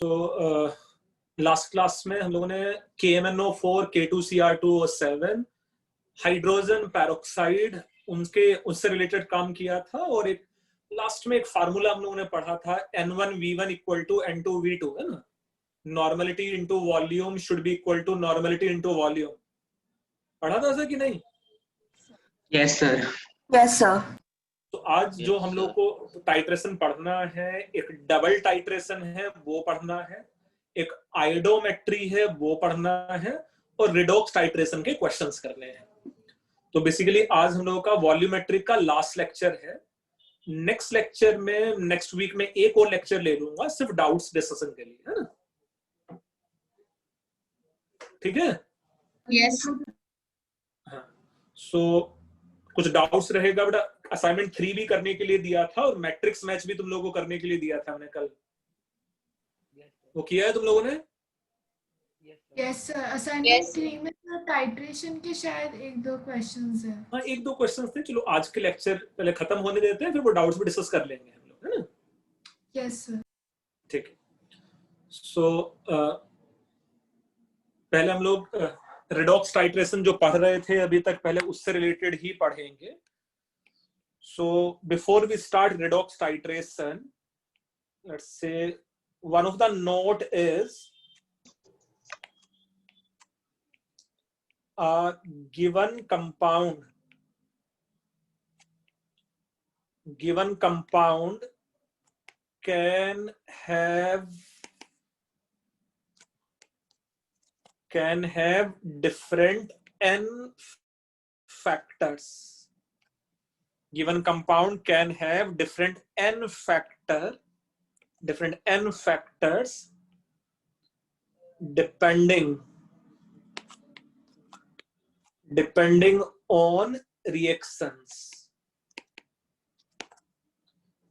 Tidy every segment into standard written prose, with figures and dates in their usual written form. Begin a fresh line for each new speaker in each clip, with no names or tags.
तो last class में हम लोगों ने KMnO4, K2Cr2O7, हाइड्रोजन पैरोक्साइड उससे रिलेटेड काम किया था, और एक लास्ट में एक फार्मूला हम लोगों ने पढ़ा था N1V1 इक्वल टू N2V2, है ना। Normality into volume should be equal to normality into volume. पढ़ा था ऐसा कि नहीं?
Yes sir.
Yes sir.
तो आज जो हम लोग को टाइट्रेशन पढ़ना है, एक डबल टाइट्रेशन है वो पढ़ना है, एक आयोडोमेट्री है वो पढ़ना है, और रिडॉक्स टाइट्रेशन के क्वेश्चंस करने हैं। तो बेसिकली आज हम लोगों का वॉल्यूमेट्रिक का लास्ट लेक्चर है। नेक्स्ट लेक्चर में, नेक्स्ट वीक में एक और लेक्चर ले लूंगा सिर्फ डाउट्स डिस्कशन के लिए, है ना। ठीक है?
यस।
हाँ, सो कुछ डाउट्स रहेगा बेटा। असाइनमेंट 3 भी करने के लिए दिया था, और मैट्रिक्स मैच भी तुम लोगों को करने के लिए दिया था मैंने कल। वो किया है तुम लोगों ने?
Yes sir. असाइनमेंट 3 में टाइट्रेशन के शायद 1-2 क्वेश्चंस हैं।
हाँ, 1-2 क्वेश्चंस थे। चलो आज के लेक्चर पहले खत्म होने देते हैं, फिर वो डाउट्स भी डिस्कस कर लेंगे हम लोग, है ना।
Yes sir.
ठीक है। सो पहले हम लोग रिडॉक्स टाइट्रेशन जो पढ़ रहे थे अभी तक, पहले उससे रिलेटेड ही पढ़ेंगे। So before we start redox titration, let's say one of the note is a given compound can have different n factors. Given compound can have different n factors depending on reactions.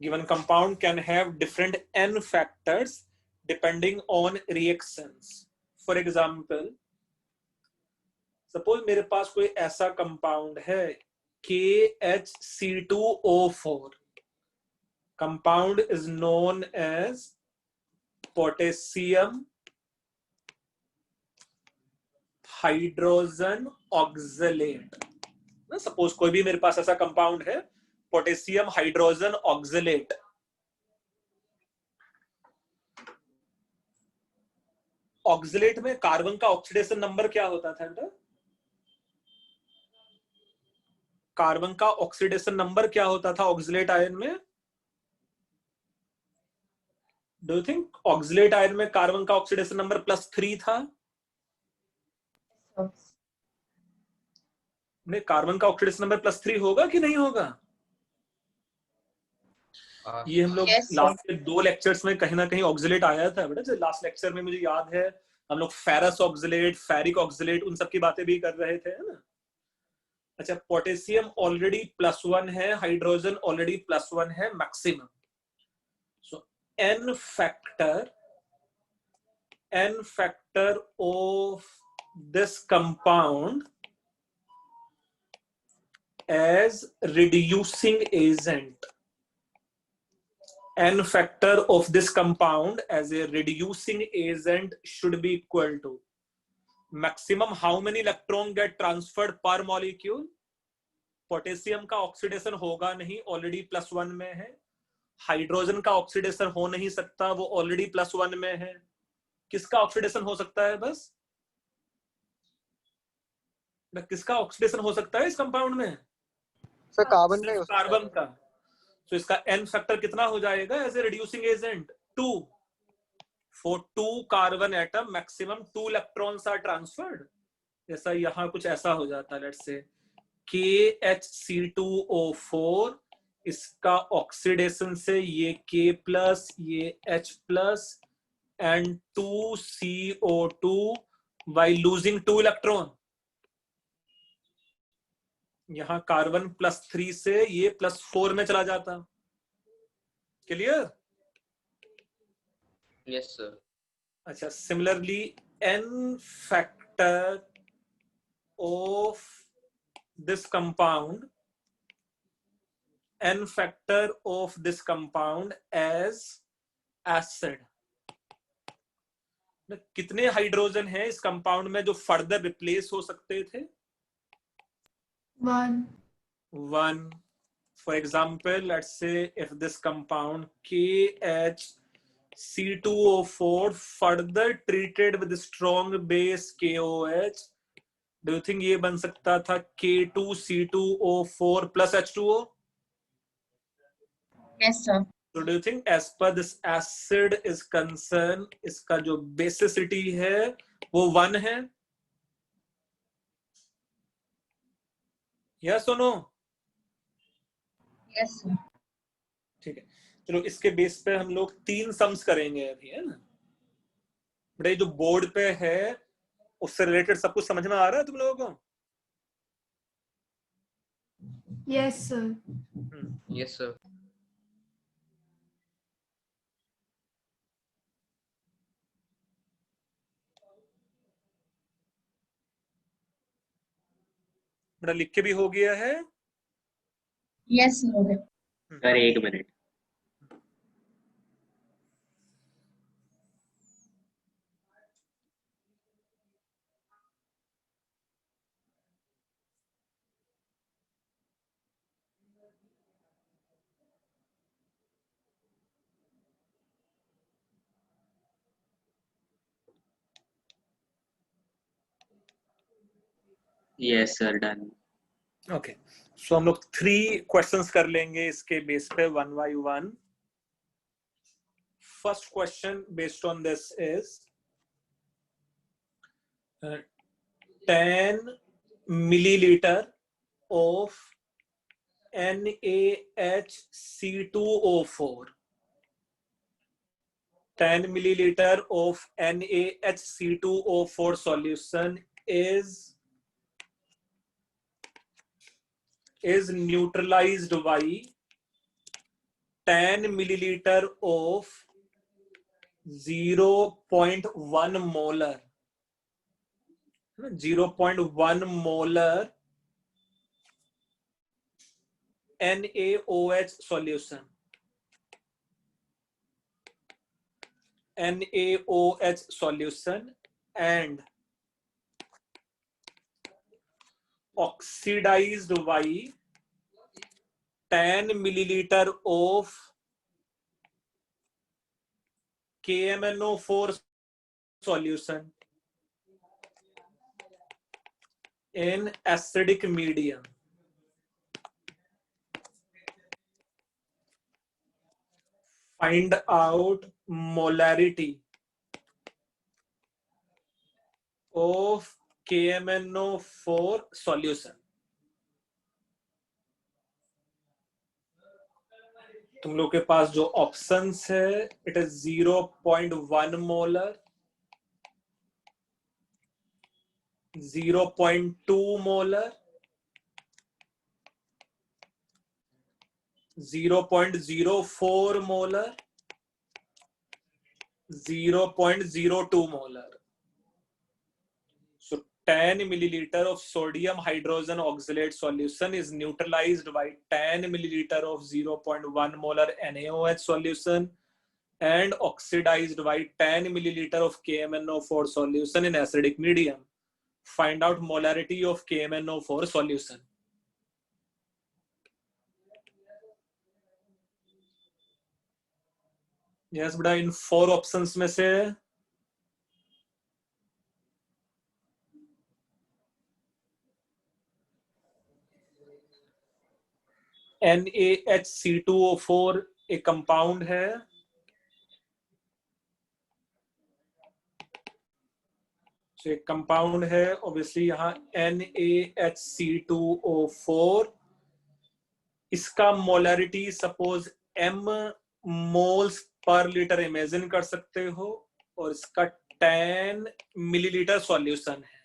Given compound can have different n factors depending on reactions. For example, suppose मेरे पास कोई ऐसा compound है KHC2O4. Compound is known as potassium hydrogen oxalate. Suppose कोई भी मेरे पास ऐसा compound है, potassium hydrogen oxalate. Oxalate में कार्बन का ऑक्सीडेशन नंबर क्या होता था बेटा? कार्बन का ऑक्सीडेशन नंबर क्या होता था ऑक्सलेट आयन में? Do you think oxalate ion में कार्बन का ऑक्सीडेशन नंबर +3 था? नहीं, कार्बन का ऑक्सीडेशन नंबर +3 होगा कि नहीं होगा? ये हम लोग लास्ट के 2 लेक्चर्स में कहीं ना कहीं ऑक्सलेट आया था बेटा। लास्ट लेक्चर में मुझे याद है हम लोग फेरस ऑक्सलेट, फेरिक ऑक्सलेट, उन सब की बातें भी कर रहे थे, है ना। अच्छा, पोटेशियम ऑलरेडी +1 है, हाइड्रोजन ऑलरेडी +1 है maximum. So n factor of this compound as reducing agent. N factor of this compound as a reducing agent should be equal to maximum how many electron get transferred per molecule. Potassium का oxidation होगा नहीं, already +1 में है। Hydrogen का oxidation हो नहीं सकता, वो ऑलरेडी +1 में है। किसका ऑक्सीडेशन हो सकता है? बस किसका ऑक्सीडेशन हो सकता है इस कंपाउंड में?
सर कार्बन का।
कार्बन का। तो इसका n फैक्टर कितना हो जाएगा as a reducing agent? 2। For 2 carbon atom maximum 2 electrons are transferred. जैसा यहां कुछ ऐसा हो जाता है, लेट्स से KHC2O4, इसका ऑक्सीडेशन से ये K+, ये H+ and 2CO2 by losing 2 electron. यहां कार्बन +3 से ये +4 में चला जाता। क्लियर?
Yes sir.
अच्छा, similarly n factor of this compound as acid कितने हाइड्रोजन हैं इस कंपाउंड में जो फर्दर रिप्लेस हो सकते थे?
1.
1. For example, let's say if this compound KHC2O4 further treated with strong base KOH, do you think ये बन सकता था K2C2O4 plus H2O?
Yes, sir.
So do you think as per this acid is concerned, इसका जो basicity है वो 1 है? Yes or no?
Yes, sir.
ठीक है, चलो इसके बेस पे हम लोग 3 सम्स करेंगे अभी, है ना? बड़े जो बोर्ड पे है उससे रिलेटेड सब कुछ समझ में आ रहा है तुम लोगों को?
Yes, sir.
Yes, sir.
बड़ा लिख के भी हो गया है?
Yes, sir. Sir 1 minute. Yes, sir. Done.
Okay, so हम लोग 3 क्वेश्चंस कर लेंगे इसके बेस पे 1 by 1. First question based on this is 10 milliliter of NaHC2O4. 10 milliliter of NaHC2O4 solution is neutralized by 10 milliliter of 0.1 molar 0.1 molar NaOH solution. NaOH solution and oxidized by 10 milliliter of KMnO4 solution in acidic medium. Find out molarity of KMnO4 solution. तुम लोग के पास जो options है, it is 0.1 molar, 0.2 molar, 0.04 molar, 0.02 molar. So 10 milliliter of sodium hydrogen oxalate solution is neutralized by 10 milliliter of 0.1 molar NaOH solution and oxidized by 10 milliliter of KMnO4 solution in acidic medium. Find out molarity of KMnO4 solution. Yes, बेटा इन 4 options में से NaHC2O4 एक compound है, एक compound है obviously यहाँ NaHC2O4. इसका molarity suppose m moles per litre imagine कर सकते हो और इसका 10 मिलीलीटर सॉल्यूशन है.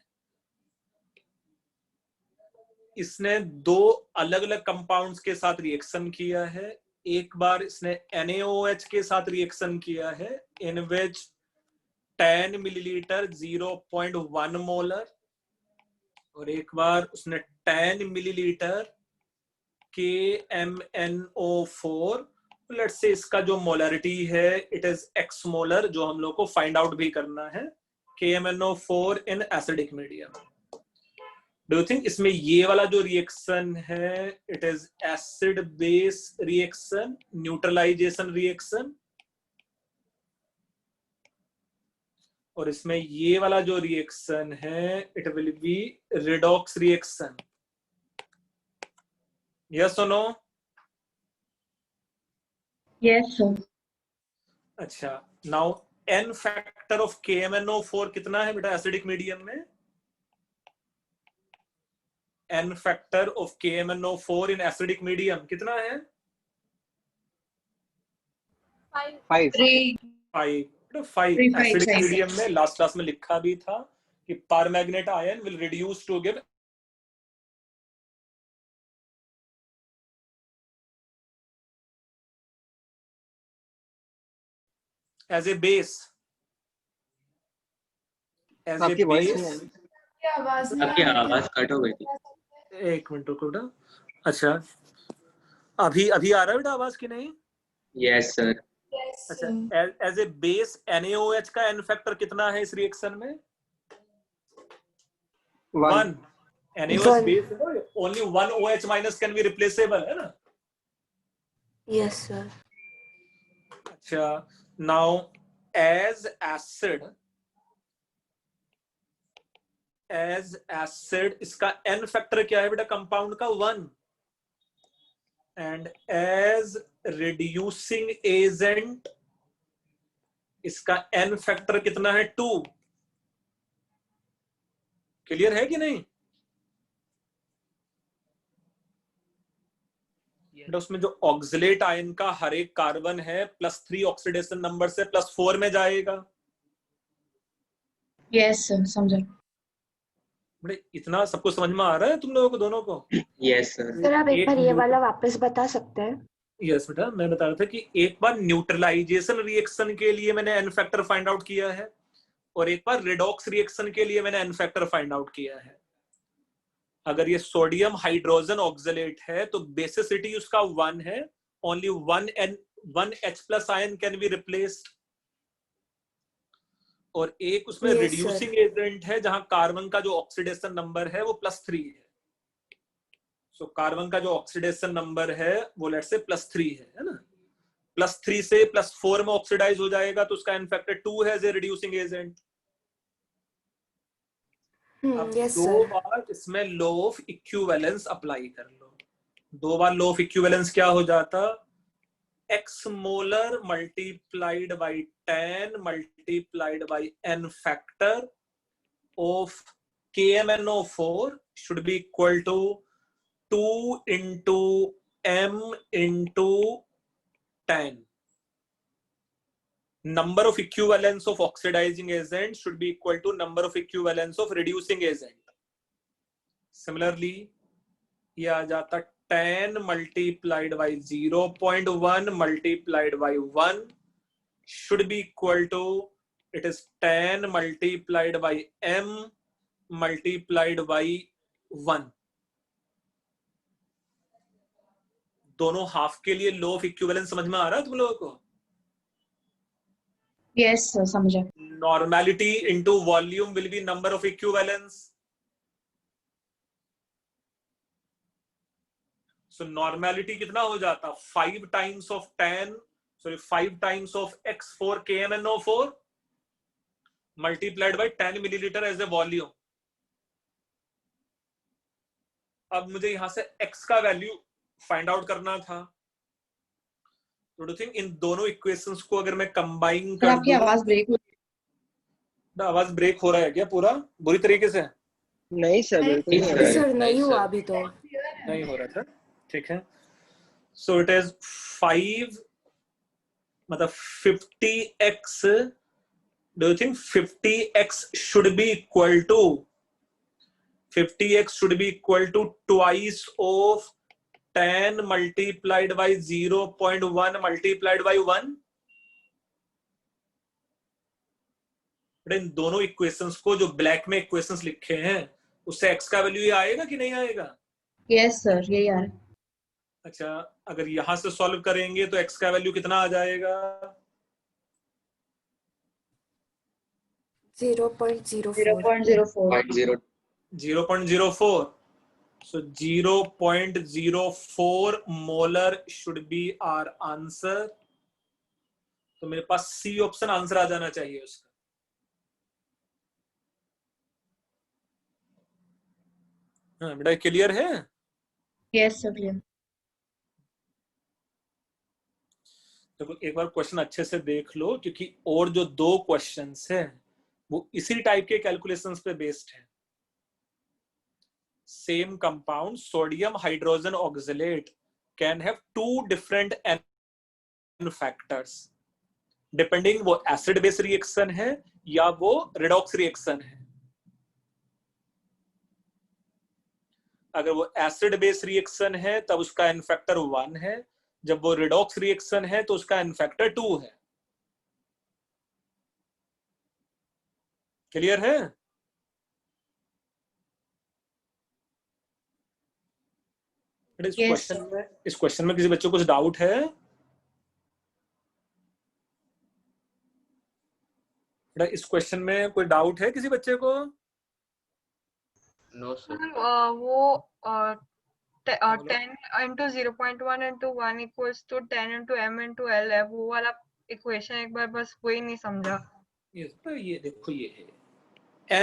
इसने 2 अलग अलग कंपाउंड्स के साथ रिएक्शन किया है. एक बार इसने NaOH के साथ रिएक्शन किया है इन विच 10 मिलीलीटर 0.1 मोलर और एक बार उसने 10 मिलीलीटर KMnO4 लेट्स से इसका जो मोलरिटी है इट इज एक्स मोलर, जो हम लोग को फाइंड आउट भी करना है, KMnO4 in acidic medium. Do you think इसमें ये वाला जो रिएक्शन है it is acid base reaction, neutralisation reaction, और इसमें ये वाला जो रिएक्शन है it will be redox reaction? Yes और नो?
Yes sir.
अच्छा, now n factor of KMnO4 कितना है बेटा एसिडिक मीडियम में? n factor of KMnO4 in acidic medium कितना है?
5
5 एसिडिक मीडियम में लास्ट क्लास में लिखा भी था कि permanganate ion will reduce to give as a base, as a
आपकी वॉइस
base।
नहीं आ रही।
आवाज नहीं
आपकी
आ रही
आवाज कट हो गई थी।
एक मिनट रुको बेटा। अच्छा, अभी अभी आ रहा है बेटा आवाज की नहीं?
Yes sir.
अच्छा, एज ए बेस NaOH का n फैक्टर कितना है इस रिएक्शन में? 1। NaOH बेस है ना, only 1 OH minus can be replaceable, है ना?
Yes sir.
अच्छा, नाउ एज एसिड इसका n फैक्टर क्या है बेटा कंपाउंड का? 1। एंड एज रिड्यूसिंग एजेंट इसका n फैक्टर कितना है? 2। क्लियर है कि नहीं? बेटा उसमें जो ऑक्सिलेट आयन का हर एक कार्बन है +3 ऑक्सीडेशन नंबर से +4 में जाएगा।
यस सर, समझा।
बड़े इतना सबको समझ में आ रहा है तुम लोगों को दोनों को?
Yes sir.
सर आप एक बार ये वाला वापस बता सकते हैं?
यस बेटा, मैं बता रहा था कि एक बार न्यूट्रलाइजेशन रिएक्शन के लिए मैंने n फैक्टर फाइंड आउट किया है और एक बार रिडॉक्स रिएक्शन के लिए मैंने n फैक्टर फाइंड आउट किया है। अगर ये सोडियम हाइड्रोजन ऑक्सलेट है तो बेसिसिटी उसका 1 है, only 1 H+ ion can be replaced, और एक उसमें
Yes,
रिड्यूसिंग एजेंट है जहां कार्बन का जो ऑक्सीडेशन नंबर है वो +3 है। सो कार्बन का जो ऑक्सीडेशन नंबर है वो लेट्स से +3 है ना? +3 से +4 में ऑक्सीडाइज हो जाएगा तो उसका n फैक्टर 2 है एज ए रिड्यूसिंग एजेंट। अब
yes,
दो
sir.
बार इसमें लॉ ऑफ इक्विवेलेंस अप्लाई कर लो। 2 बार लॉ ऑफ इक्विवेलेंस क्या हो जाता? x molar multiplied by 10 multiplied by n factor of KMnO4 should be equal to 2 into m into 10. Number of equivalence of oxidizing agent should be equal to number of equivalence of reducing agent. Similarly, ये आ जाता 10 multiplied by 0.1 multiplied by 1 should be equal to, it is 10 multiplied by m multiplied by 1. दोनों half के लिए law of equivalence समझ में आ रहा है तुम लोगों को?
यस सर, समझा।
Normality into volume will be number of equivalence. So normality कितना हो जाता? 5 times of 5 times of X4 KMnO4 multiplied by 10 milliliter as a volume. अब मुझे यहां से X का वैल्यू फाइंड आउट करना था। तो डू थिंक इन दोनों इक्वेशंस को अगर मैं कंबाइन कर
आपकी आवाज ब्रेक हो
दूं, आवाज ब्रेक हो रहा है क्या पूरा बुरी तरीके से?
नहीं सर, बिल्कुल नहीं हो रहा है।
सर नहीं हुआ अभी तो।
नहीं हो रहा था, ठीक है। सो इट इज 5 मतलब 50x। Do you think 50x should be equal to 50x should be equal to twice of 10 multiplied by 0.1 multiplied by 1? इन दोनों इक्वेशंस को जो ब्लैक में इक्वेशंस लिखे हैं उससे x का वैल्यू ये आएगा कि नहीं आएगा?
यस सर, यही आ रहा है।
अच्छा, अगर यहां से सॉल्व करेंगे तो x का वैल्यू कितना आ जाएगा?
0.04.
0.04.
0.0.
0.04. So 0.04 molar should be our answer. तो मेरे पास C ऑप्शन आंसर आ जाना चाहिए उसका। हाँ बेटा, क्लियर है?
Yes, sir. Clear.
देखो एक बार क्वेश्चन अच्छे से देख लो, क्योंकि और जो 2 क्वेश्चंस हैं वो इसी टाइप के कैलकुलेशंस पे बेस्ड है। Same compound sodium hydrogen oxalate can have 2 different n factors depending वो एसिड बेस रिएक्शन है या वो रिडॉक्स रिएक्शन है। अगर वो एसिड बेस रिएक्शन है तब उसका एन फैक्टर 1 है, जब वो रिडॉक्स रिएक्शन है तो उसका एन फैक्टर 2 है। क्लियर है? इस
Yes,
क्वेश्चन में किसी बच्चे को कुछ डाउट है? इस क्वेश्चन में कोई डाउट है किसी बच्चे को?
No, sir.
वो 10 into 0.1 into 1 equals to 10 into m into l है, वो वाला इक्वेशन एक बार बस वही नहीं समझा।
ये देखो, ये है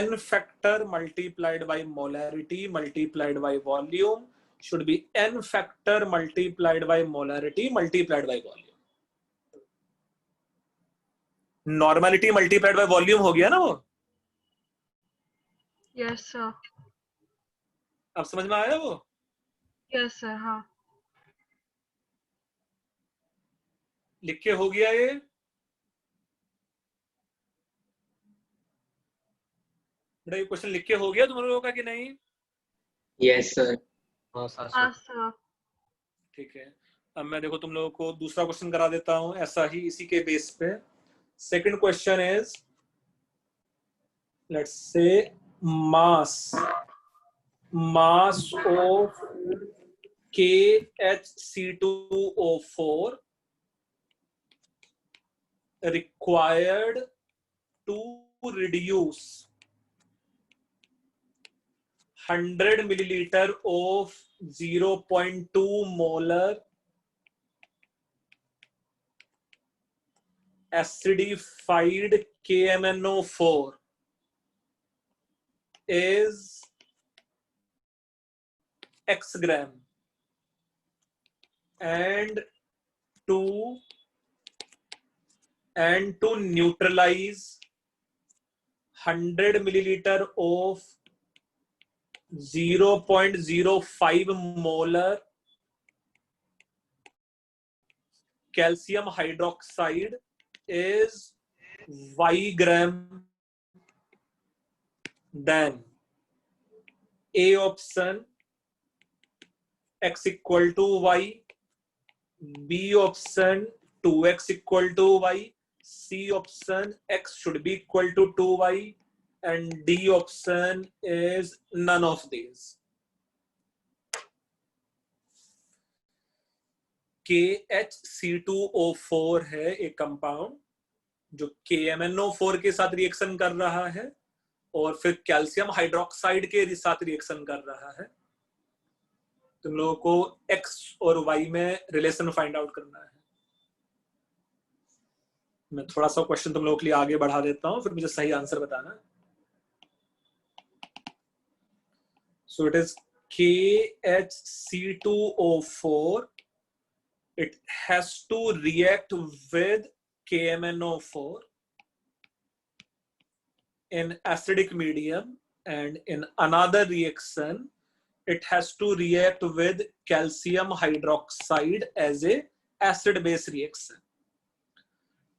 n factor multiplied bye molarity multiplied by volume should be n factor multiplied by molarity multiplied by volume. Normality multiplied by volume हो गया ना वो?
Yes sir.
अब समझ में आया वो?
Yes sir. हाँ।
लिख के हो गया ये? बेटा ये क्वेश्चन लिख के हो गया तुम लोगों का कि नहीं?
Yes, sir.
हाँ सर।
ठीक है, अब मैं देखो तुम लोगों को दूसरा क्वेश्चन करा देता हूं ऐसा ही, इसी के बेस पे। Second question is, let's say mass of KHC2O4 required to reduce 100 milliliter of 0.2 molar acidified KMnO4 is x gram, and to neutralize 100 milliliter of 0.05 molar calcium hydroxide is y gram, then A option x equal to y, B option 2x equal to y, C option x should be equal to 2y, and D option is none of these. KHC2O4 है एक compound जो KMnO4 के साथ reaction कर रहा है और फिर कैल्शियम हाइड्रोक्साइड के साथ रिएक्शन कर रहा है। तुम लोगों को x और y में रिलेशन फाइंड आउट करना है। मैं थोड़ा सा क्वेश्चन तुम लोगों के लिए आगे बढ़ा देता हूं, फिर मुझे सही आंसर बताना। So it is KHC2O4, it has to react with KMnO4 in acidic medium, and in another reaction it has to react with calcium hydroxide as a acid base reaction.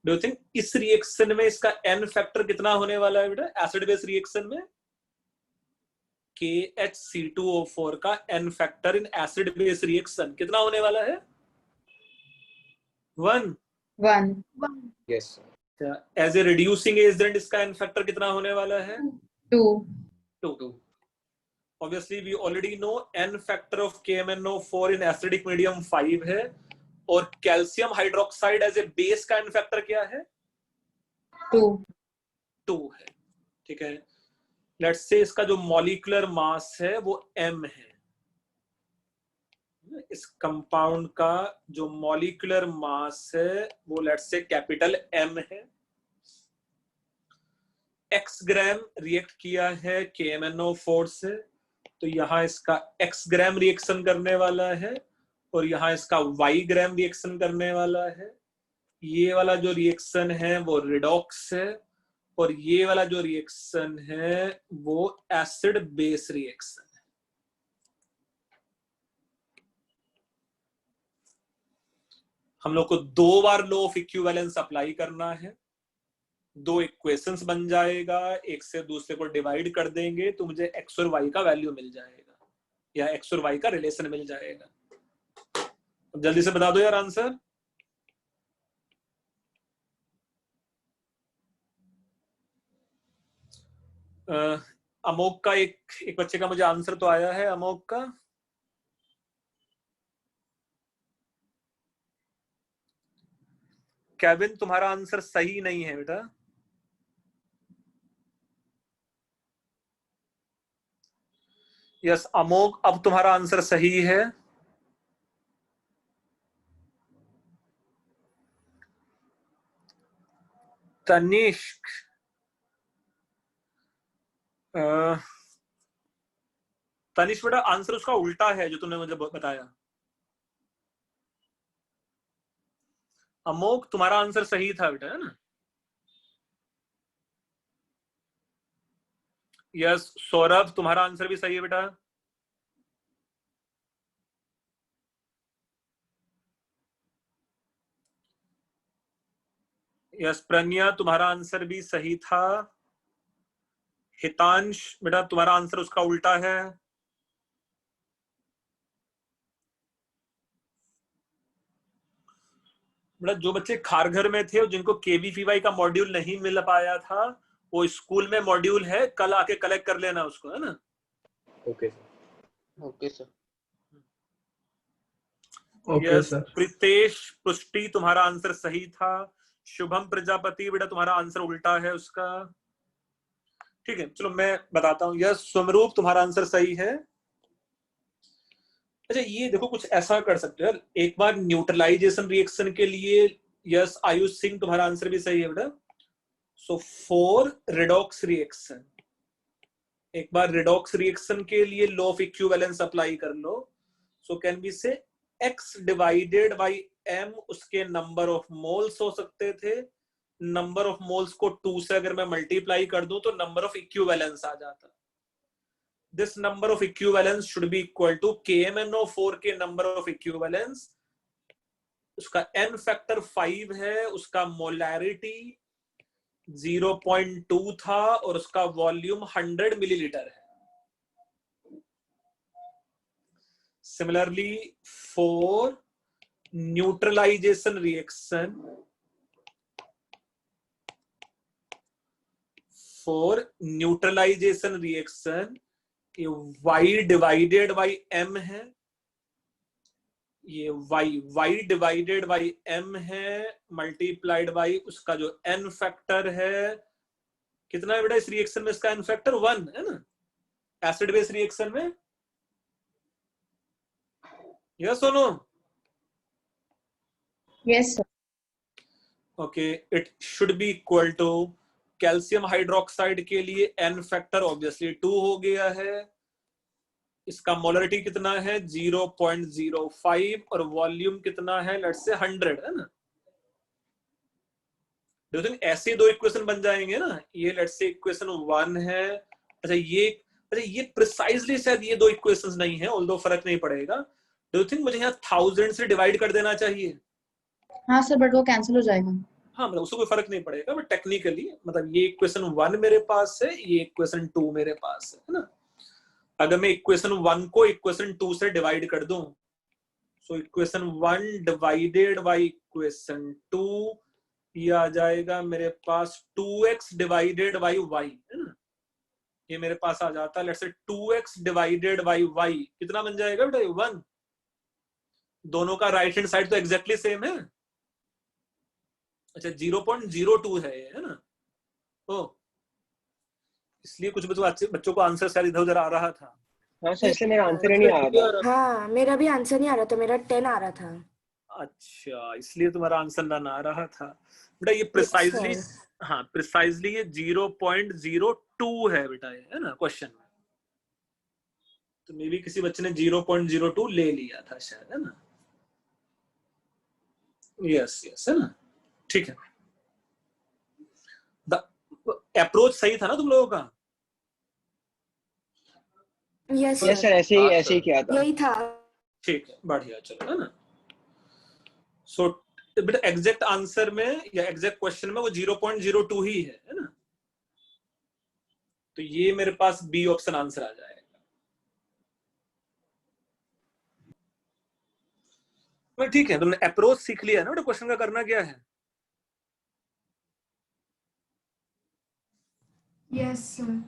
Do you think इस reaction में इसका n factor कितना होने वाला है बेटा? Acid base reaction में KHC2O4 का n factor in acid base reaction कितना होने वाला है? 1.
Yes, sir.
As a reducing agent इसका n फैक्टर कितना होने वाला है?
2.
Obviously we already know n factor of KMnO4 in acidic medium 5 है, और calcium hydroxide as a base का n फैक्टर क्या है? 2 है। ठीक है, लेट्स से इसका जो मॉलिक्यूलर मास है वो m है। इस कंपाउंड का जो मॉलिक्यूलर मास है वो लेट्स से कैपिटल M है। x ग्राम रिएक्ट किया है KMnO4 से, तो यहां इसका x ग्राम रिएक्शन करने वाला है और यहां इसका y ग्राम रिएक्शन करने वाला है। ये वाला जो रिएक्शन है वो रिडॉक्स है, और ये वाला जो रिएक्शन है वो एसिड बेस रिएक्शन है। हम लोग को 2 बार लॉ ऑफ इक्विवेलेंस अप्लाई करना है। 2 इक्वेशंस बन जाएगा, एक से दूसरे को डिवाइड कर देंगे तो मुझे x और y का वैल्यू मिल जाएगा, या x और y का रिलेशन मिल जाएगा। अब जल्दी से बता दो यार आंसर। अमोक का एक बच्चे का मुझे आंसर तो आया है, अमोक का। केविन तुम्हारा आंसर सही नहीं है बेटा। यस अमोक, अब तुम्हारा आंसर सही है। तनिष्क, तनिष्क बेटा आंसर उसका उल्टा है जो तुमने मुझे बताया। अमोक तुम्हारा आंसर सही था बेटा, है ना? यस सौरभ तुम्हारा आंसर भी सही है बेटा। यस प्रज्ञा तुम्हारा आंसर भी सही था। हितांश बेटा तुम्हारा आंसर उसका उल्टा है। बेटा जो बच्चे खारघर में थे और जिनको KVPY का मॉड्यूल नहीं मिल पाया था, वो स्कूल में मॉड्यूल है, कल आके कलेक्ट कर लेना उसको, है ना?
Okay sir.
Okay sir.
Okay sir.
Pritesh पुष्टि तुम्हारा आंसर सही था। शुभम प्रजापति बेटा तुम्हारा आंसर उल्टा है उसका। ठीक है चलो मैं बताता हूँ। यस स्वरूप तुम्हारा आंसर सही है। अच्छा ये देखो कुछ ऐसा कर सकते हो यार, एक बार न्यूट्रलाइजेशन रिएक्शन के लिए यस आयुष सिंह तुम्हारा आंसर भी सही है बेटा। सो फॉर रिडॉक्स रिएक्शन, एक बार रिडॉक्स रिएक्शन के लिए लॉ ऑफ इक्विवेलेंस अप्लाई कर लो। सो कैन बी से x डिवाइडेड बाई m उसके नंबर ऑफ मोल्स हो सकते थे। नंबर ऑफ मोल्स को 2 से अगर मैं मल्टीप्लाई कर दूं तो नंबर ऑफ इक्विवेलेंस आ जाता। This number of equivalence should be equal to KMnO4 के नंबर ऑफ इक्विवेलेंस, उसका n फैक्टर 5 है, उसका मोलैरिटी 0.2 था और उसका वॉल्यूम 100 मिलीलीटर है। Similarly, for neutralization reaction, ये y डिवाइडेड बाई m है, ये y डिवाइडेड बाई m है, मल्टीप्लाइड बाई उसका जो n फैक्टर है। कितना है बेटा इस रिएक्शन में? इसका n फैक्टर 1 है ना, एसिड बेस रिएक्शन में। Yes or no?
Yes, sir.
Okay, it should be equal to calcium hydroxide के लिए n फैक्टर ऑब्वियसली 2 हो गया है। इसका मोलरिटी कितना है? 0.05 और वॉल्यूम कितना है? लेट्स से 100 है ना। डू यू थिंक ऐसे 2 इक्वेशन बन जाएंगे ना? ये लेट्स से इक्वेशन 1 है। अच्छा ये प्रिसाइजली शायद ये 2 इक्वेशंस नहीं है, ऑल्दो फर्क नहीं पड़ेगा। डू यू थिंक मुझे यहाँ 1000 से डिवाइड कर देना चाहिए?
हाँ सर, बट वो कैंसिल हो जाएगा।
हाँ मतलब उसको कोई फर्क नहीं पड़ेगा, बट टेक्निकली मतलब ये इक्वेशन 1 मेरे पास है, ये इक्वेशन 2 मेरे पास है ना। अगर मैं इक्वेशन 1 को इक्वेशन 2 से डिवाइड कर दूं, so equation 1 divided by equation 2, ये आ जाएगा मेरे पास 2x डिवाइडेड बाई y है ना। ये मेरे पास आ जाता है let's say 2x divided by y, कितना बन जाएगा बेटा? 1। दोनों का राइट हैंड साइड तो एग्जैक्टली सेम है। अच्छा 0.02 है ना? ओ इसलिए कुछ बच्चों को आंसर शायद इधर उधर आ रहा था।
हाँ सर, इसलिए मेरा आंसर ही नहीं आ रहा था।
हाँ मेरा भी आंसर नहीं आ रहा था, मेरा 10 आ रहा था।
अच्छा इसलिए तुम्हारा आंसर ना आ रहा था बेटा। ये
Yes,
प्रिसाइजली,
sir.
हाँ प्रिसाइजली ये 0.02 है बेटा, ये है ना क्वेश्चन में। तो मे भी किसी बच्चे ने 0.02 ले लिया था शायद, है ना? यस यस, है ना? ठीक है। अप्रोच सही था ना तुम लोगों का?
Yes,
yes
sir.
सर, ऐसे ही किया था।
यही था।
ठीक है, बढ़िया, चलो, है ना? सो बेटा एग्जैक्ट आंसर में या एग्जैक्ट क्वेश्चन में वो 0.02 ही है ना? तो ये मेरे पास बी ऑप्शन आंसर आ जाएगा। ठीक है, तुमने अप्रोच सीख लिया ना बेटा, क्वेश्चन का करना क्या है?
Yes sir.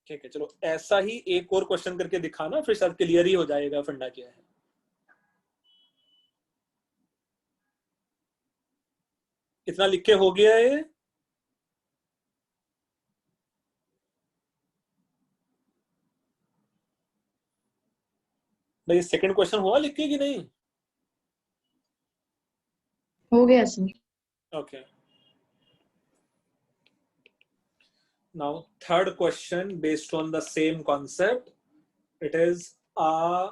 ठीक है, चलो ऐसा ही एक और क्वेश्चन करके दिखाना, फिर शायद क्लियर ही हो जाएगा फंडा क्या है। इतना लिख के हो गया है? भाई सेकंड क्वेश्चन हुआ लिख के कि नहीं?
हो गया sir.
Okay. Now, third question based on the same concept. It is a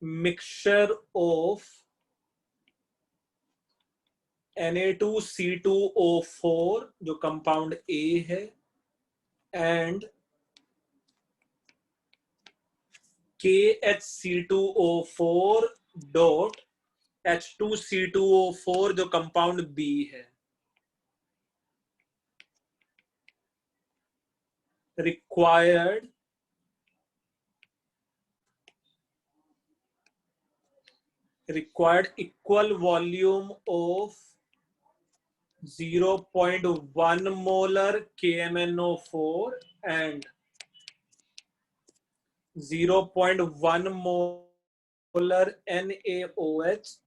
mixture of Na2C2O4 जो कंपाउंड A है and KHC2O4 डॉट H2C2O4 जो कंपाउंड B है। required equal volume of 0.1 molar KMnO4 and 0.1 molar NaOH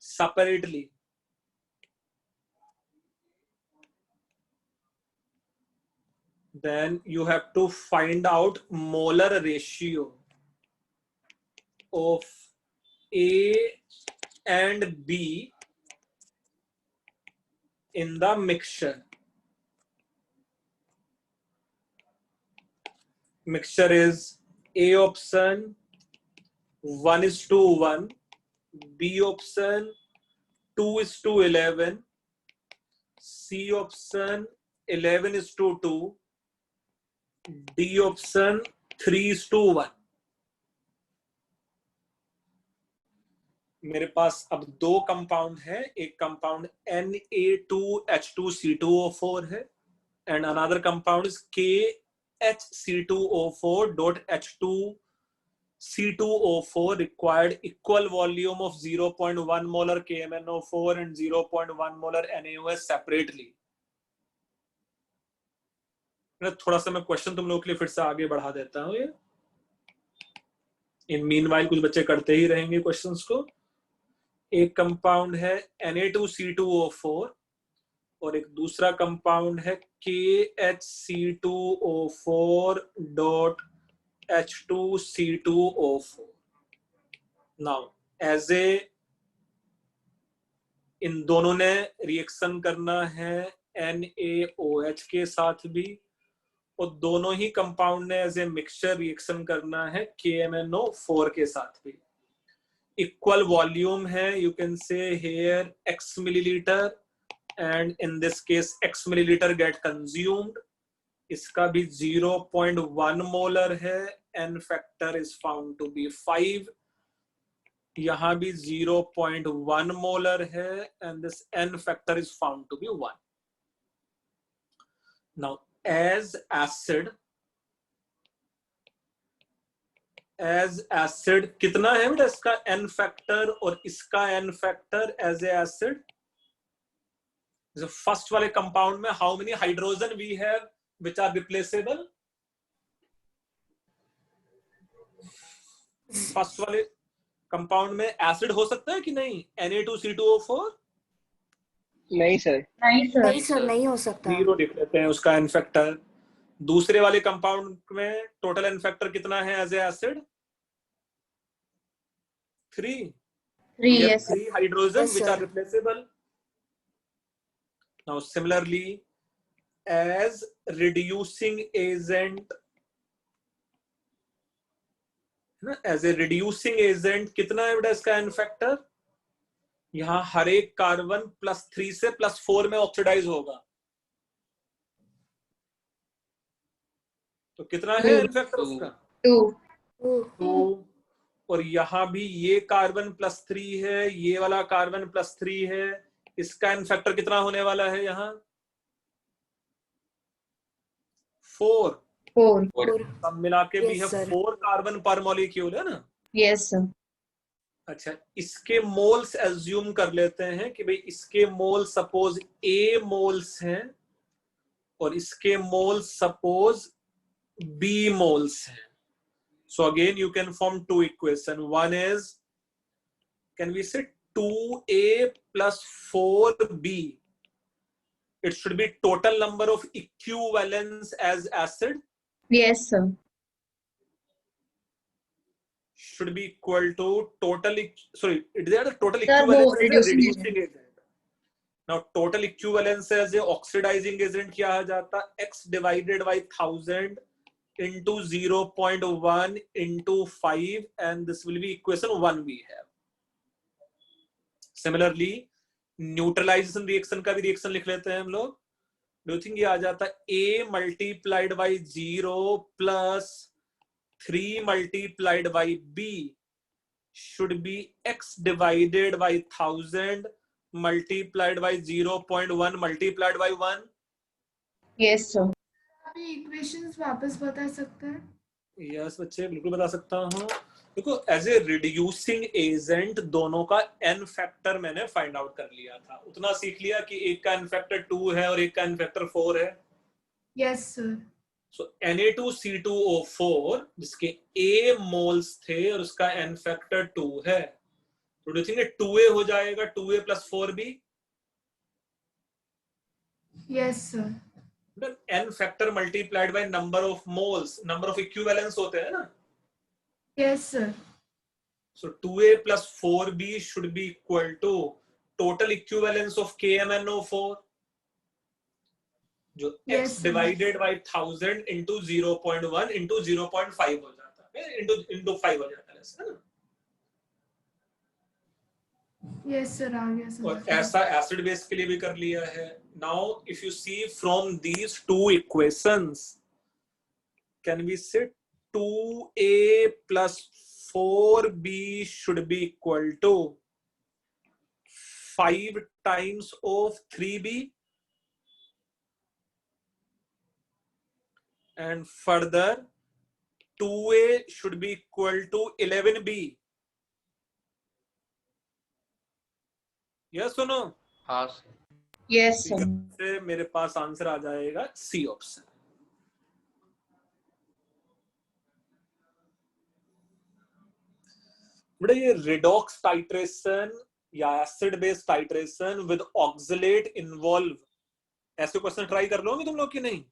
separately. Then you have to find out molar ratio of A and B in the mixture. Mixture is A option 1:1, B option 2:11, C option 11:2, D option 3:1। मेरे पास अब दो compound है, एक compound Na2H2C2O4 है and another compound is KHC2O4.H2C2O4 required equal volume of 0.1 molar KMnO4 and 0.1 molar NaOH separately. थोड़ा सा मैं question तुम लोगों के लिए फिर से आगे बढ़ा देता हूँ। ये इन मीनवाइल कुछ बच्चे करते ही रहेंगे क्वेश्चंस को। एक कंपाउंड है Na2C2O4 और एक दूसरा कंपाउंड है KHC2O4.H2C2O4। नाउ एज ए इन दोनों ने रिएक्शन करना है NaOH के साथ भी और दोनों ही कंपाउंड ने एज ए मिक्सचर रिएक्शन करना है KMnO4 के साथ भी। इक्वल वॉल्यूम है, यू कैन से here x millilitre and in this case x milliliter get consumed. इसका भी 0.1 मोलर है, n factor is found to be 5. यहाँ भी 0.1 मोलर है and this n factor is found to be 1. Now as acid कितना है बेटा इसका n factor और इसका n factor as a acid first वाले कंपाउंड में how many hydrogen we have which are replaceable? First वाले कंपाउंड में एसिड हो सकता है कि नहीं? Na2C2O4?
नहीं सर।
नहीं सर, नहीं हो सकता।
0 लिख लेते हैं उसका एन फैक्टर। दूसरे वाले कंपाउंड में टोटल एन फैक्टर कितना है as a acid? 3
yes,
3 hydrogen
Yes,
which
sir.
are replaceable. Now similarly, as reducing agent, as a reducing agent कितना है बेटा इसका एन फैक्टर? यहाँ हर एक कार्बन +3 से +4 में ऑक्सीडाइज होगा, तो कितना है एन फैक्टर उसका?
2
2। और यहाँ भी ये कार्बन +3 है, ये वाला कार्बन +3 है, इसका एन फैक्टर कितना होने वाला है यहाँ? 4।
4
सब मिला के भी
Yes,
है
sir.
4 कार्बन पर मॉलिक्यूल है ना?
yes sir,
अच्छा, इसके मोल्स एज्यूम कर लेते हैं कि भाई इसके मोल सपोज A मोल्स हैं और इसके मोल्स सपोज B मोल्स हैं. So again you can form two equation. One is, can we say 2A plus 4B? It should be total number of equivalents as acid
yes sir,
should be equal to total, sorry, it is the total
Sir,
equivalence
वो
as a
reducing
reducing agent. Now total equivalence as a oxidizing agent क्या आ जाता? X divided by 1000 into 0.1 into 5, and this will be equation 1 we have. Similarly, neutralisation reaction का भी reaction लिख लेते हैं हम लोग. डू यू थिंक ये आ जाता A multiplied by 0 plus 3 multiplied by B should be X divided by 1000 multiplied by 0.1 multiplied by 1.
yes sir,
आप ये इक्वेशंस वापस बता सकते हैं?
यस बच्चे, बिल्कुल बता सकता हूँ. देखो, एज ए रिड्यूसिंग एजेंट दोनों का एन फैक्टर मैंने फाइंड आउट कर लिया था. उतना सीख लिया कि एक का एन फैक्टर 2 है और एक का एन फैक्टर 4 है.
Yes sir.
सो Na2C2O4 जिसके A मोल्स थे और उसका एन फैक्टर 2 है, तो डू यू थिंक 2A हो जाएगा 2A plus 4B?
Yes sir.
N factor multiplied by number of moles, number of equivalence होते हैं ना.
Yes sir.
So 2A plus 4B should be equal to total equivalence of KMnO4, जो
Yes,
X
sir.
divided by 1000 into 0.1 into 0.5 हो जाता है, into 5 हो जाता है ना.
यस सर, आ गया सर.
और ऐसा एसिड बेस के लिए भी कर लिया है. Now if you see from these two equations, can we say 2A plus 4B should be equal to 5 times of 3B, and further 2A should be equal to 11B. Yes or no?
हाँ
yes sir,
से मेरे पास answer आ जाएगा C option. बेटा ये redox titration या acid base titration with oxalate involve, ऐसे question try कर लोगे तुम लोग कि नहीं?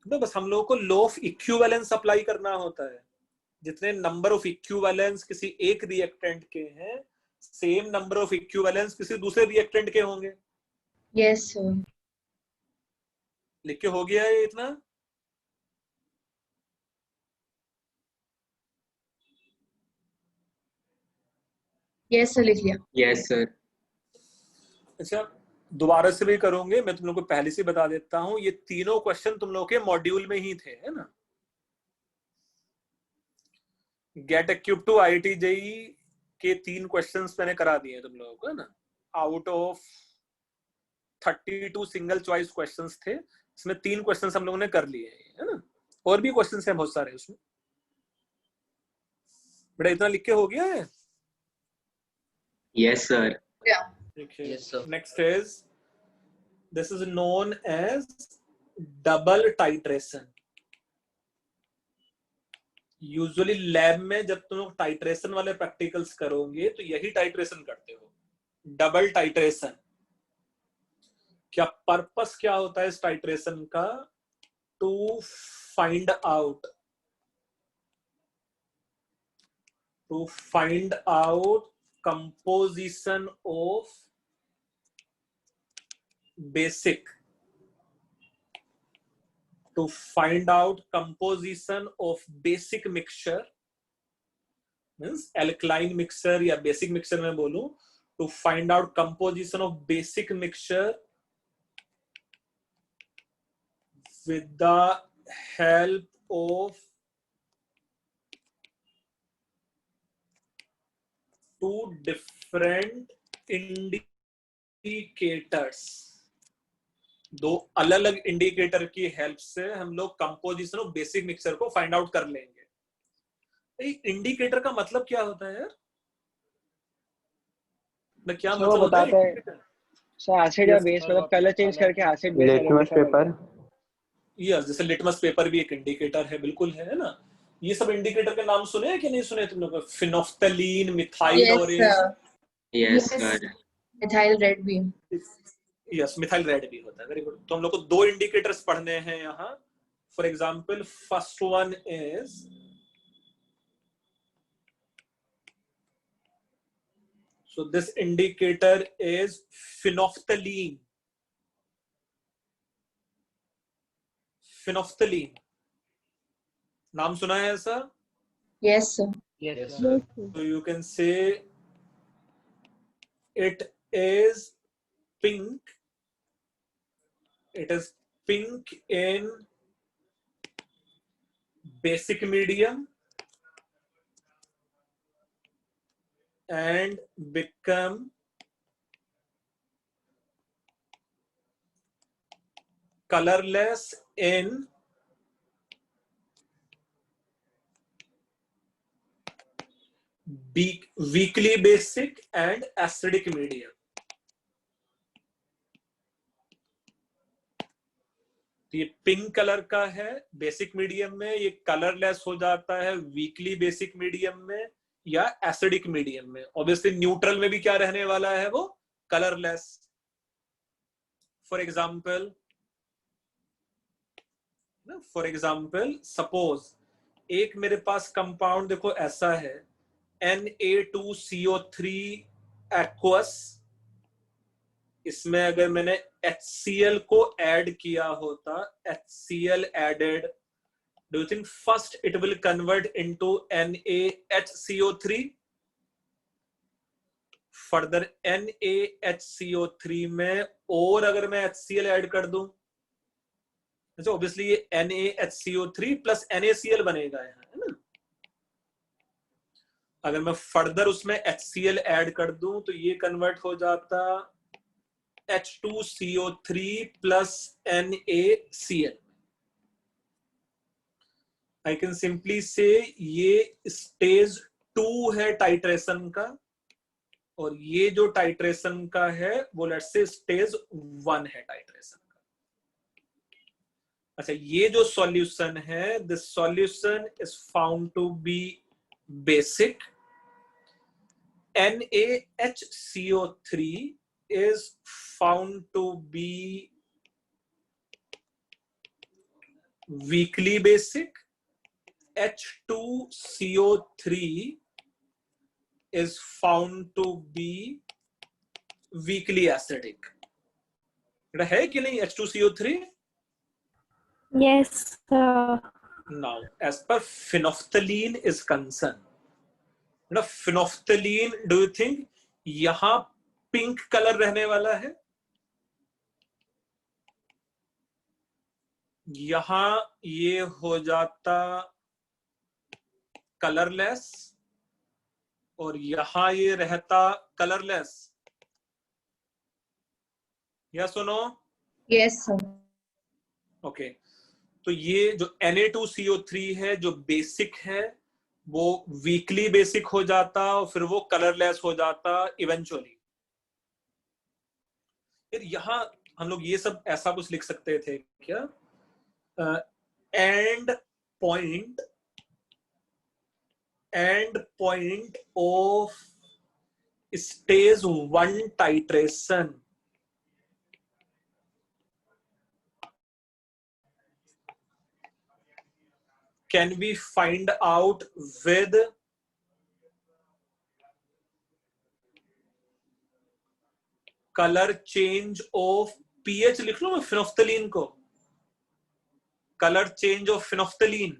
तो बस हम लोगों को लॉ ऑफ इक्विवेलेंस अप्लाई करना होता है. जितने नंबर ऑफ इक्विवेलेंस किसी एक रिएक्टेंट के हैं, सेम नंबर ऑफ इक्विवेलेंस किसी दूसरे रिएक्टेंट के होंगे.
yes sir,
लिख के हो गया है इतना?
yes sir, लिख लिया.
Yes sir.
अच्छा, दोबारा से भी करोगे, मैं तुम लोग को पहले से बता देता हूं, ये तीनों क्वेश्चन तुम लोग के मॉड्यूल में ही थे, है ना. Get equip to IIT JEE के 3 क्वेश्चंस मैंने करा दिए तुम लोगों को, है ना. Out of 32 single choice questions थे, इसमें 3 क्वेश्चंस हम लोगों ने कर लिए हैं, है ना. और भी क्वेश्चंस हैं बहुत सारे उसमें. बेटा इतना लिख के हो गया है?
Yes, sir.
Yeah.
Okay.
Yes, sir.
Next is, this is known as double titration. Usually lab में जब तुम लोग टाइट्रेशन वाले प्रैक्टिकल्स करोगे तो यही टाइट्रेशन करते हो, डबल टाइट्रेशन। क्या पर्पस क्या होता है इस टाइट्रेशन का? To find out composition of basic, to find out composition of basic mixture, means alkaline mixture या basic mixture में बोलूं, to find out composition of basic mixture with the help of two different indicators. दो अलग अलग indicator की help से हम लोग कंपोजिशन ऑफ बेसिक मिक्सचर को फाइंड आउट कर लेंगे। इंडिकेटर का मतलब क्या होता है यार? क्या
सर
मतलब
वो
होता
बताता है सर एसिड या बेस, मतलब कलर चेंज करके acid base
litmus paper.
Yes, जैसे लिटमस पेपर भी एक इंडिकेटर है, बिल्कुल है ना। ये सब इंडिकेटर के नाम सुने कि नहीं सुने तुम लोग? Phenolphthalein, methyl
Yes,
orange.
sir.
Yes,
Yes.
sir.
Methyl red beam.
Yes, methyl red भी होता है। Very good. तो हम लोग को दो इंडिकेटर्स पढ़ने हैं यहाँ। For example, first one is so this indicator is phenolphthalein. Phenolphthalein नाम सुना है ऐसा?
Yes, sir.
Yes,
sir.
So you can say it is pink. It is pink in basic medium and become colorless in weakly basic and acidic medium. तो ये pink colour का है basic medium में, ये कलरलेस हो जाता है weekly basic medium में या एसिडिक मीडियम में। ऑब्वियसली न्यूट्रल में भी क्या रहने वाला है? वो कलरलेस। फॉर एग्जाम्पल सपोज एक मेरे पास कंपाउंड देखो ऐसा है, Na2CO3 एक्वस। इसमें अगर मैंने HCl को ऐड किया होता, HCl added, do you think first it will convert into NaHCO3? Further NaHCO3 में और अगर मैं HCl ऐड कर दूं, तो ऑब्वियसली ये NaHCO3 प्लस NaCl बनेगा यहाँ, है ना। अगर मैं फर्दर उसमें HCl ऐड कर दूं तो ये कन्वर्ट हो जाता H2CO3 plus NaCl। I can simply से ये स्टेज 2 है टाइट्रेशन का, और ये जो टाइट्रेशन का है वो लेट्स से स्टेज 1 है टाइट्रेशन का। अच्छा, ये जो सॉल्यूशन है, this solution is found to be basic. NaHCO3 is found to be weakly basic. H2CO3 is found to be weakly acidic. है कि नहीं H2CO3?
Yes, sir.
Now, as per phenolphthalein is concerned, phenolphthalein, do you think यहां pink colour रहने वाला है? यहां ये हो जाता कलरलेस और यहां ये रहता कलरलेस। या सुनो?
Yes, sir.
ओके, तो ये जो Na2CO3 है जो बेसिक है, वो वीकली बेसिक हो जाता और फिर वो कलरलेस हो जाता इवेंचुअली। फिर यहाँ हम लोग ये सब ऐसा कुछ लिख सकते थे क्या, and point of stage 1 titration can we find out with color change of pH। लिख लो मैं फिनोफ्थलीन को, कलर चेंज ऑफ फिनोफ्थलीन।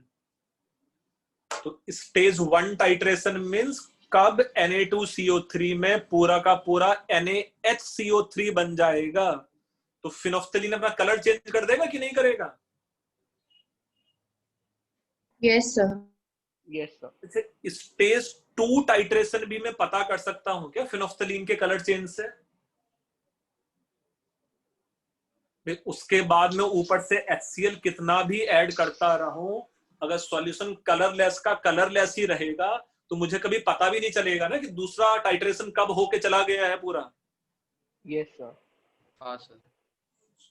तो स्टेज 1 टाइट्रेशन मींस कब Na2CO3 में पूरा का पूरा NaHCO3 बन जाएगा, तो फिनोफ्थलीन अपना कलर चेंज कर देगा कि नहीं करेगा?
Yes, sir.
Yes, sir.
Stage 2 titration भी मैं पता कर सकता हूं क्या फिनोफ्थलीन के कलर चेंज से? उसके बाद में ऊपर से HCl कितना भी ऐड करता रहूं, अगर सॉल्यूशन कलरलेस का कलरलेस ही रहेगा तो मुझे कभी पता भी नहीं चलेगा ना कि दूसरा टाइट्रेशन कब होके चला गया है पूरा।
Yes, sir.
हाँ सर।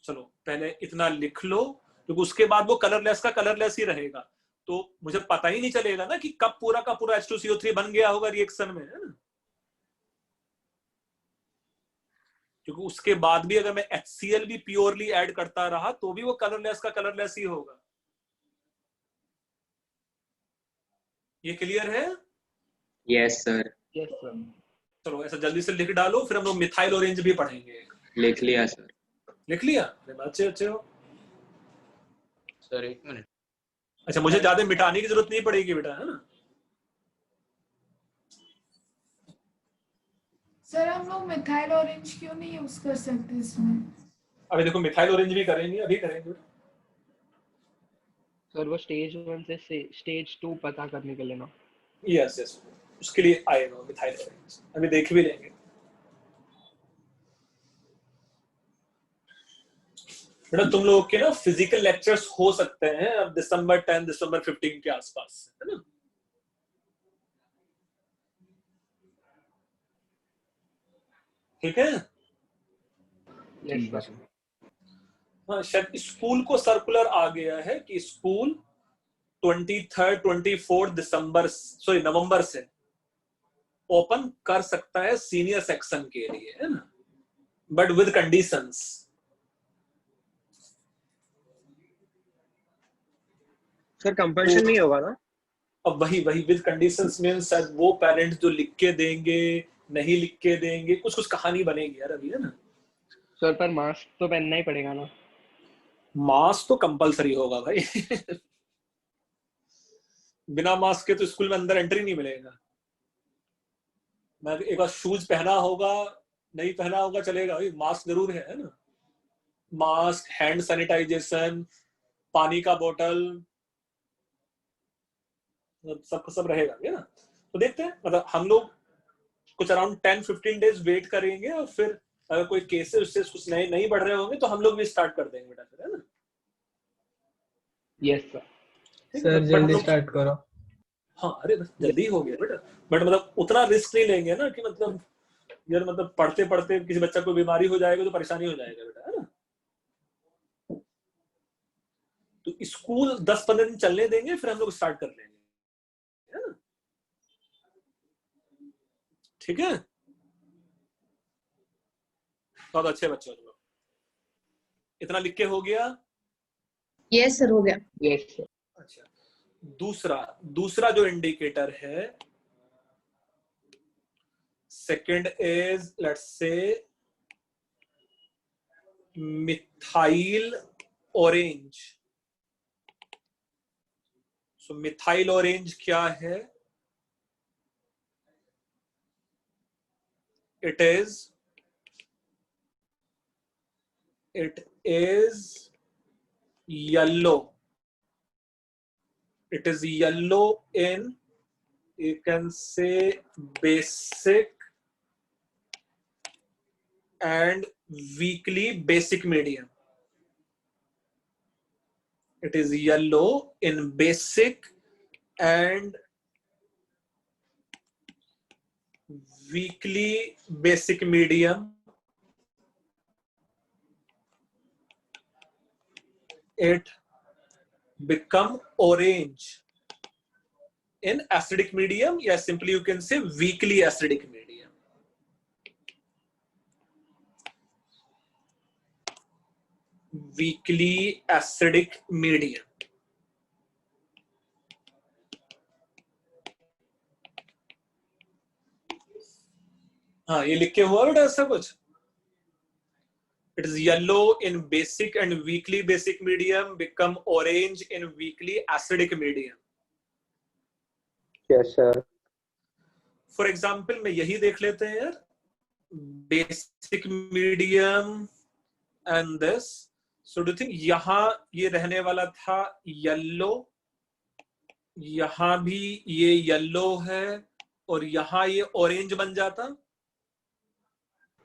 चलो पहले इतना लिख लो, क्योंकि उसके बाद वो कलरलेस का कलरलेस ही रहेगा, तो मुझे पता ही नहीं चलेगा ना कि कब पूरा का पूरा H2CO3 बन गया होगा रिएक्शन में, है ना। क्योंकि उसके बाद भी अगर मैं HCl भी प्योरली ऐड करता रहा तो भी वो कलरलेस का कलरलेस ही होगा। ये क्लियर है?
Yes sir.
Yes, sir.
चलो ऐसा जल्दी से लिख डालो, फिर हम लोग मिथाइल ऑरेंज भी पढ़ेंगे।
लिख लिया सर।
लिख लिया? अच्छे अच्छे हो
सर 1 मिनट।
अच्छा, मुझे ज्यादा मिटाने की जरूरत नहीं पड़ेगी बेटा, है ना।
सर हम लोग मिथाइल ऑरेंज क्यों नहीं यूज कर सकते इसमें?
अभी देखो मिथाइल ऑरेंज भी करेंगे, अभी करेंगे।
सर वो स्टेज 1 से स्टेज 2 पता करने के लिए ना।
यस यस, उसके लिए आएगा मिथाइल ऑरेंज, अभी देख भी लेंगे। बेटा तुम लोगों के ना फिजिकल लेक्चर्स हो सकते हैं अब दिसंबर 10 दिसंबर 15 के आसपास, है ना। ठीक है।
Yes, sir.
हाँ, शायद स्कूल को सर्कुलर आ गया है कि स्कूल 23 24 दिसंबर सॉरी नवंबर से ओपन कर सकता है सीनियर सेक्शन के लिए, है ना, but with conditions.
Sir compulsion नहीं होगा ना?
अब वही विद कंडीशंस मींस शायद वो पेरेंट्स जो लिख के देंगे, नहीं लिख के देंगे, कुछ कुछ कहानी बनेगी यार अभी, है ना।
सर पर मास्क तो पहनना ही पड़ेगा ना?
मास्क तो कंपलसरी होगा भाई बिना मास्क के तो स्कूल में अंदर एंट्री नहीं मिलेगा। मैं एक बार शूज पहना होगा, नहीं पहना होगा चलेगा भाई, मास्क जरूर है ना। मास्क, हैंड सैनिटाइजेशन, पानी का बोतल, सब रहेगा, है ना। तो देखते हैं, मतलब हम लोग कुछ अराउंड 10-15 डेज वेट करेंगे और फिर अगर कोई केसेस उससे कुछ नए नहीं बढ़ रहे होंगे तो हम लोग भी स्टार्ट कर देंगे बेटा, फिर, है ना।
Yes sir.
सर जल्दी स्टार्ट करो।
हाँ अरे जल्दी हो गया बेटा, बट मतलब उतना रिस्क नहीं लेंगे ना कि मतलब यार मतलब पढ़ते पढ़ते किसी बच्चा को बीमारी हो जाएगा तो परेशानी हो जाएगा बेटा, है ना। तो स्कूल 10-15 दिन चलने देंगे, फिर हम लोग स्टार्ट कर लेंगे, है ना। ठीक है, बहुत अच्छे बच्चे हो। इतना लिख के हो गया?
Yes, sir, हो गया।
Yes sir.
अच्छा, दूसरा जो इंडिकेटर है, second is let's say methyl orange. So methyl orange क्या है? It is yellow. It is yellow in, you can say, basic and weakly basic medium. It is yellow in basic and weakly basic medium, it become orange in acidic medium, या simply you can say weakly acidic medium. Weakly acidic medium. हाँ, ये लिख के हुआ बेटा ऐसा कुछ? It is yellow in basic and weakly basic medium, become orange in weakly acidic medium.
Yes, sir.
For example, में यही देख लेते हैं यार, basic medium and this. So do you think यहाँ ये रहने वाला था yellow, यहाँ भी ये yellow है और यहाँ ये orange बन जाता?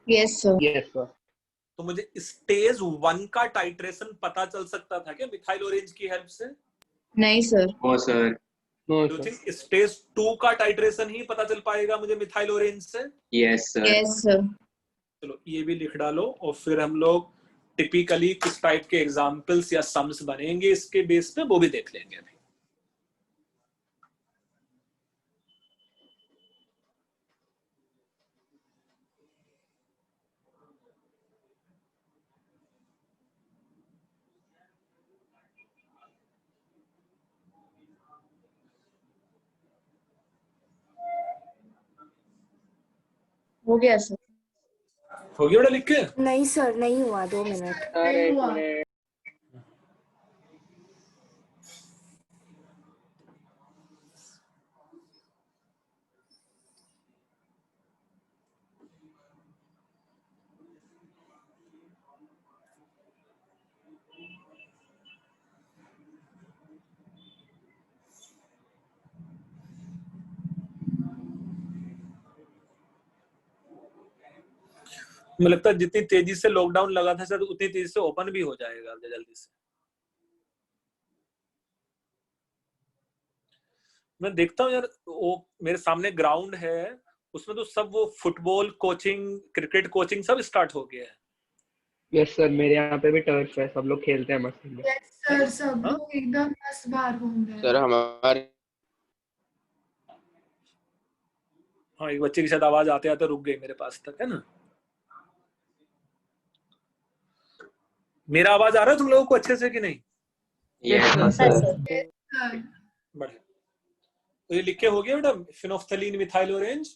Yes, sir.
Yes, sir.
तो मुझे स्टेज 1 का टाइट्रेशन पता चल सकता था क्या मिथाइल ऑरेंज की हेल्प से?
नहीं sir.
No, sir.
No,
do
sir.
Think stage 2 का टाइट्रेशन ही पता चल पाएगा मुझे मिथाइल ऑरेंज से?
Yes, sir.
Yes, sir.
चलो ये भी लिख डालो और फिर हम लोग टिपिकली किस टाइप के एग्जांपल्स या सम्स बनेंगे इसके बेस पे वो भी देख लेंगे अभी.
हो गया सर.
हो गया बेटा लिख के?
नहीं सर, नहीं हुआ, 2 मिनट.
अरे
हुआ।
मुझे लगता है जितनी तेजी से लॉकडाउन लगा था शायद उतनी तेजी से ओपन भी हो जाएगा जल्दी से. मैं देखता हूँ यार, वो मेरे सामने ग्राउंड है, उसमें तो सब वो फुटबॉल कोचिंग, क्रिकेट कोचिंग सब स्टार्ट हो गया है.
यस सर, मेरे यहाँ पे भी टर्फ है, सब लोग खेलते हैं मस्त.
यस सर, सब लोग एकदम मस्त बाहर घूम रहे हैं.
सर हमारे
हाँ, एक बच्चे की शायद आवाज आते आते रुक गई मेरे पास तक, है ना? मेरा आवाज आ रहा है तुम लोगों को अच्छे से कि नहीं?
Yes,
हाँ
sir.
सर.
सर,
बढ़िया. तो ये लिख के हो गया बेटा, फिनोफ्थलीन मिथाइल ऑरेंज.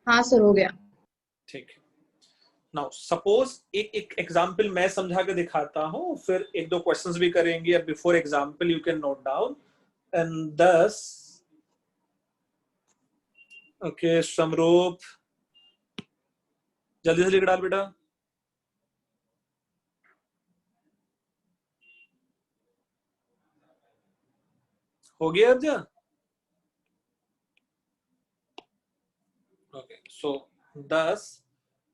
हाँ सर, हो गया.
ठीक है. नाउ सपोज एक एग्जांपल मैं समझा के दिखाता हूँ, फिर 1-2 क्वेश्चंस भी करेंगे. Before example you can note down and thus okay समरूप जल्दी से लिख डाल बेटा. हो गया अब जा? Okay, so thus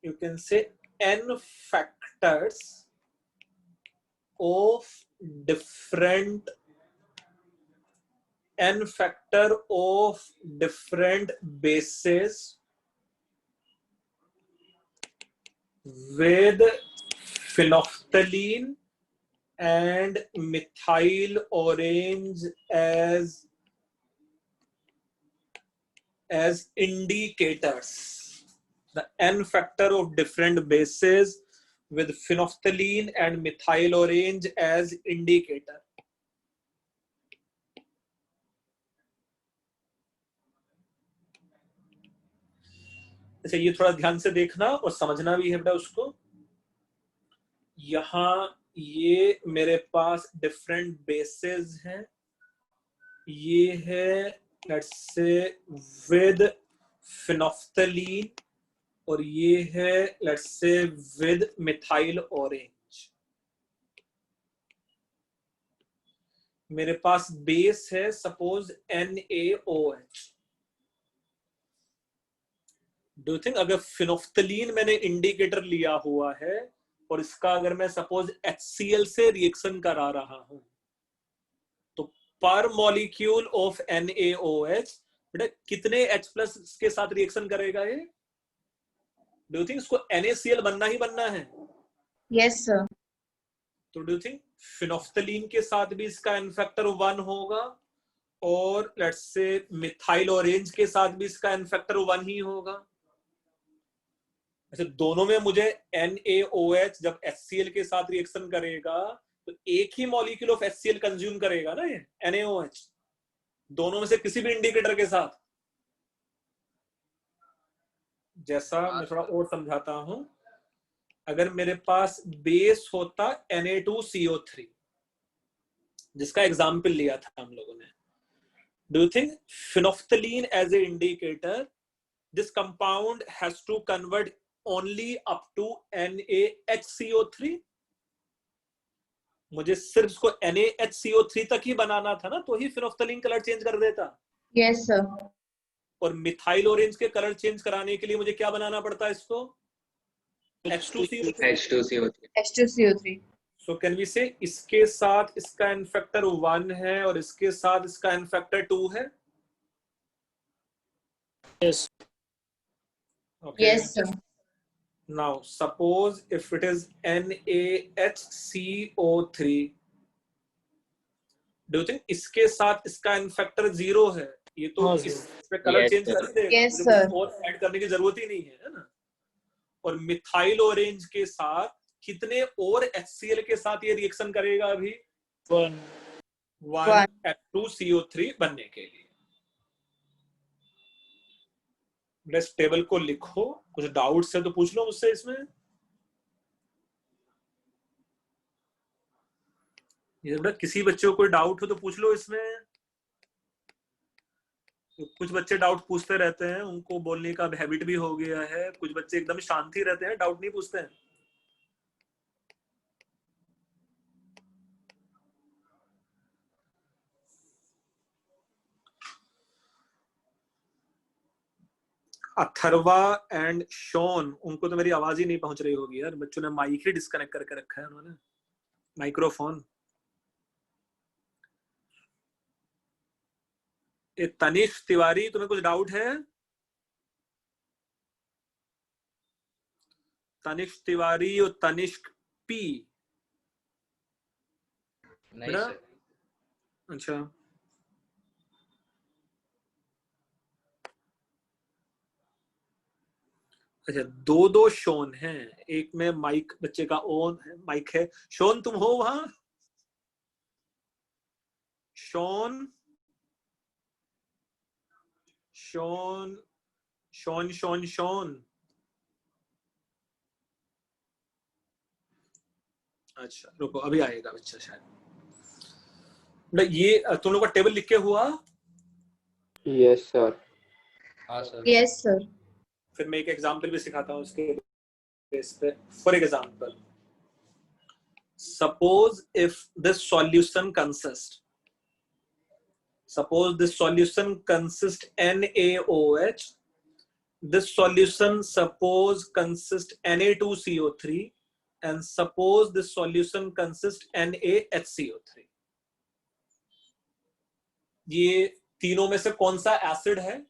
you can say n factors of different bases with phenolphthalein and methyl orange as indicators. The n factor of different bases with phenolphthalein and methyl orange as indicator. अच्छा, ये थोड़ा ध्यान से देखना और समझना भी है बेटा उसको. यहाँ ये मेरे पास डिफरेंट बेसेस हैं. ये है लेट्स से विद फिनोफ्थलीन और ये है let's say with methyl orange. मेरे पास बेस है suppose NaOH. Do you think अगर फिनोफ्थलीन मैंने इंडिकेटर लिया हुआ है और इसका अगर मैं सपोज HCl से रिएक्शन करा रहा हूं तो पर मॉलिक्यूल ऑफ NaOH बेटा कितने H+ के साथ रिएक्शन करेगा ये? डू यू थिंक इसको NaCl बनना ही बनना है?
Yes, sir.
तो डू यू थिंक फिनोफ्थलीन के साथ भी इसका एन फैक्टर 1 होगा, और लेट्स से मिथाइल ऑरेंज के साथ भी इसका एन फैक्टर 1 ही होगा? अच्छा, दोनों में मुझे NaOH जब HCl के साथ रिएक्शन करेगा तो एक ही मॉलिक्यूल ऑफ HCl कंज्यूम करेगा ना ये NaOH, दोनों में से किसी भी इंडिकेटर के साथ। जैसा मैं थोड़ा और समझाता हूं, अगर मेरे पास बेस होता Na2CO3 जिसका एग्जाम्पल लिया था हम लोगों ने, do you think phenolphthalein as a indicator this compound has to convert only up to NaHCO3? मुझे सिर्फ इसको NaHCO3 तक ही बनाना था ना, तो ही फिनोफ्थलीन कलर चेंज कर देता।
Yes, sir.
और मिथाइल ऑरेंज के कलर चेंज कराने के लिए मुझे क्या बनाना पड़ता है इसको? H2CO3।
H2CO3।
H2CO3.
So can we से इसके साथ इसका एन फैक्टर 1 है और इसके साथ इसका एन फैक्टर 2 है?
Yes.
Okay.
Yes, sir.
Now suppose if it is NaHCO3, do you think इसके साथ इसका एन फैक्टर 0 है? ये तो
हाँ,
इस पे कलर
Yes,
चेंज
sir.
कर देगा,
Yes,
मुझे
sir.
कुछ और ऐड करने की जरूरत ही नहीं है ना। और मिथाइल ऑरेंज के साथ कितने और HCl के साथ ये रिएक्शन करेगा अभी?
1.
1 H2CO3 बनने के लिए। इस टेबल को लिखो, कुछ डाउट्स है तो पूछ लो मुझसे इसमें। ये बेटा किसी बच्चे को कोई डाउट हो तो पूछ लो इसमें। तो कुछ बच्चे डाउट पूछते रहते हैं, उनको बोलने का हैबिट भी हो गया है। कुछ बच्चे एकदम शांति रहते हैं, डाउट नहीं पूछते हैं। अथर्वा एंड शॉन, उनको तो मेरी आवाज ही नहीं पहुंच रही होगी यार, बच्चों ने माइक ही डिस्कनेक्ट करके रखा है उन्होंने, माइक्रोफोन। ये तनिष्क तिवारी, तुम्हें कुछ डाउट है? तनिष्क तिवारी और तनिष्क पी।
नहीं सर।
अच्छा, अच्छा, दो शोन हैं, एक में माइक बच्चे का ऑन है, माइक है। शोन तुम हो वहां? Shown shown shown shown shown अच्छा रुको, अभी आएगा बच्चा शायद। ये तुम लोग का टेबल लिख के हुआ?
Yes sir. हाँ सर।
Yes, sir.
फिर मैं एक एग्जांपल भी सिखाता हूँ इसके बेस पे। For example, suppose if this solution consist NaOH, this solution suppose consist Na2CO3, and suppose this solution consist NaHCO3। ये तीनों में से कौन सा एसिड है?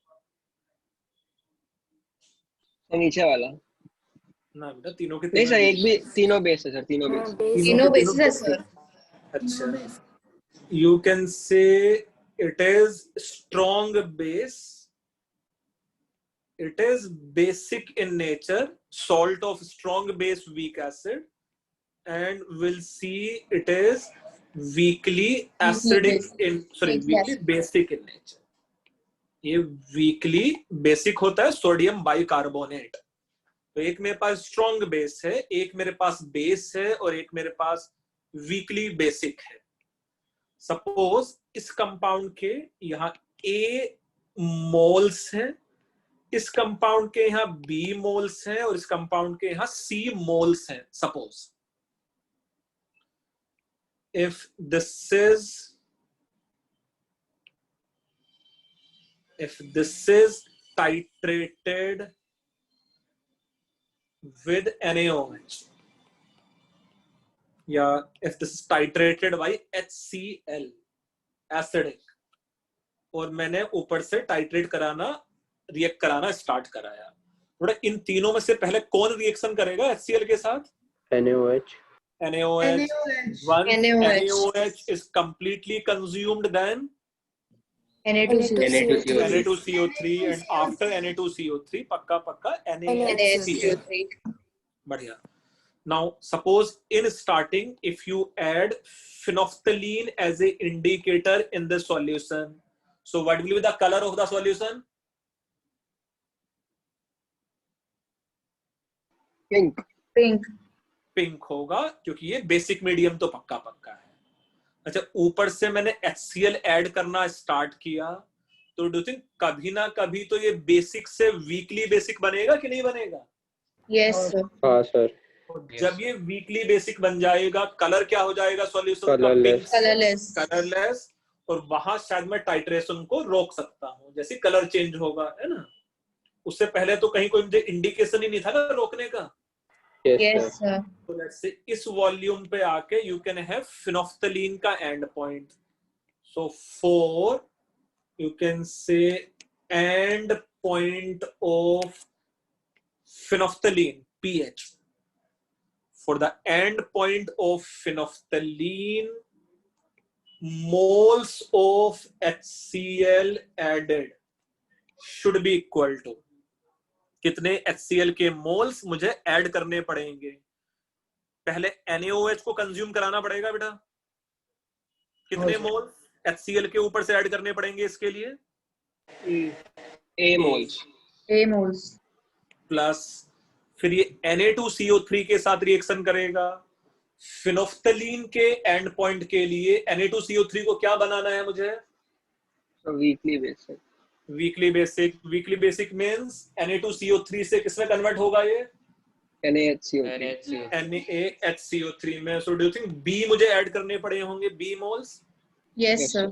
नीचे वाला
ना बेटा, तीनों के
नहीं
तीनों
सर, एक भी तीनों बेस है सर, तीनों बेस।
तीनों bases है, sir.
अच्छा, you can say it is strong base, it is basic in nature, salt of strong base weak acid, and we'll see it is weakly acidic in weakly basic in nature। ये weakly basic होता है sodium bicarbonate. तो एक मेरे पास strong base है, एक मेरे पास base है, और एक मेरे पास वीकली बेसिक है। सपोज इस कंपाउंड के यहाँ A मोल्स हैं, इस कंपाउंड के यहाँ B मोल्स हैं, और इस कंपाउंड के यहाँ C मोल्स हैं। Suppose if this is titrated with NaOH, yeah, if this is titrated by HCl, acidic, और मैंने ऊपर से टाइट्रेट कराना, रिएक्ट कराना स्टार्ट कराया। थोड़ा इन तीनों में से पहले कौन रिएक्शन करेगा HCl के साथ?
NaOH.
NaOH.
NaOH.
Once
NaOH.
NaOH is completely consumed, then
Na2CO3.
Na2CO3, and after Na2CO3 पक्का NaHCl.
NaSCO3.
बढ़िया. Now suppose in starting if you add phenolphthalein as a indicator in the solution, so what will be the color of the solution?
Pink.
Pink.
Pink होगा, क्योंकि ये basic medium तो पक्का है। अच्छा, ऊपर से मैंने HCl ऐड करना स्टार्ट किया, तो डू थिंक कभी ना कभी तो ये बेसिक से वीकली बेसिक बनेगा कि नहीं बनेगा?
Yes, sir.
हाँ सर.
जब ये वीकली बेसिक बन जाएगा, कलर क्या हो जाएगा सॉल्यूशन का?
Colorless.
Colorless.
कलरलेस। और वहां शायद मैं टाइट्रेशन को रोक सकता हूँ, जैसे कलर चेंज होगा, है ना? उससे पहले तो कहीं कोई मुझे इंडिकेशन ही नहीं था ना रोकने का।
Yes, sir.
तो लेट्स से इस वॉल्यूम पे आके यू कैन हैव phenolphthalein का and point. So for you can से and point of phenolphthalein pH. For the end point of phenolphthalein, moles of HCl added should be equal to, कितने HCl के moles मुझे add करने पड़ेंगे? पहले NaOH को consume कराना पड़ेगा बेटा। कितने मोल्स HCl के ऊपर से ऐड करने पड़ेंगे इसके लिए?
A moles.
A moles.
Plus फिर ये Na2CO3 के साथ रिएक्शन करेगा। फिनोफ्थलीन के एंड पॉइंट के लिए Na2CO3 को क्या बनाना है मुझे?
So weekly basic.
Weekly basic means Na2CO3 से किसमें कन्वर्ट होगा ये?
NaHCO3.
NaHCO3 में। So do you think B मुझे ऐड करने पड़े होंगे, B moles?
Yes,
Yes,
sir.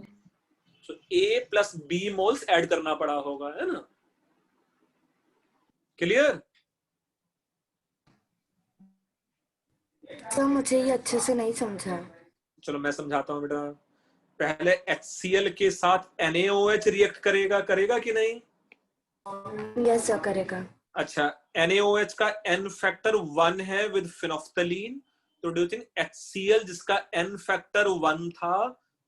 So A plus B moles add करना पड़ा होगा, है ना? क्लियर?
सर मुझे ये अच्छे से नहीं समझा।
चलो मैं समझाता हूँ बेटा। पहले HCl के साथ NaOH रिएक्ट करेगा कि नहीं?
यस सर करेगा।
अच्छा, NaOH का N फैक्टर 1 है विद फिनोफ्थलीन, तो डू यू थिंक HCl जिसका N फैक्टर 1 था,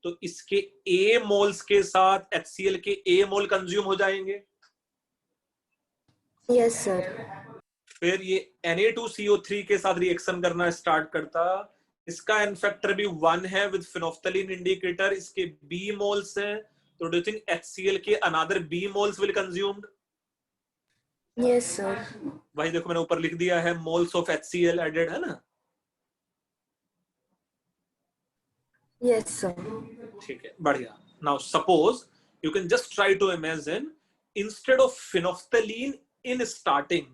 तो इसके A मोल्स के साथ HCl के A मोल कंज्यूम हो जाएंगे?
Yes sir.
फिर ये Na2CO3 के साथ रिएक्शन करना स्टार्ट करता, इसका N फैक्टर भी 1 है विद फिनोफ्थलीन इंडिकेटर, इसके B मोल्स हैं, तो डू यू थिंक HCl के another B moles will consumed?
Yes sir.
वही देखो मैंने ऊपर लिख दिया है, मोल्स ऑफ HCl एडेड, है ना?
Yes sir.
ठीक है, बढ़िया। Now suppose you can just try to imagine, instead of phenolphthalein in starting,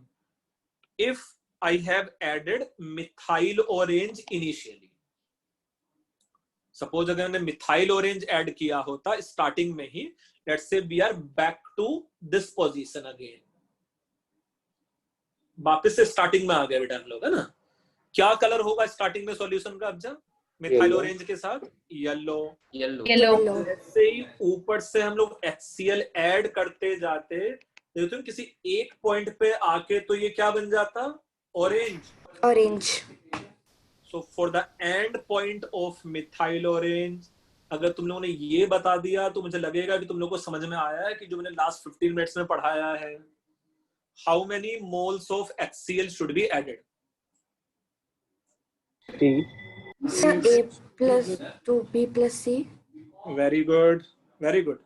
if I have added methyl orange initially, suppose अगर मैंने मिथाइल ऑरेंज ऐड किया होता स्टार्टिंग में ही, let's say we are back to this position again, वापस से starting में आ गए बेटा हम लोग, है ना? क्या कलर होगा स्टार्टिंग में सॉल्यूशन का? अब जब मिथाइल ऑरेंज के साथ येलो,
Yellow.
से ही ऊपर से हम लोग HCl ऐड करते जाते, तो किसी एक पॉइंट पे आके तो ये क्या बन जाता? Orange.
Orange.
So for the end point of methyl orange, अगर तुम लोगों ने ये बता दिया तो मुझे लगेगा कि तुम लोगों को समझ में आया है कि जो मैंने लास्ट 15 मिनट्स में पढ़ाया है। How many moles of HCl should be added?
3.
Sir A plus 2B plus C।
Very good, very good.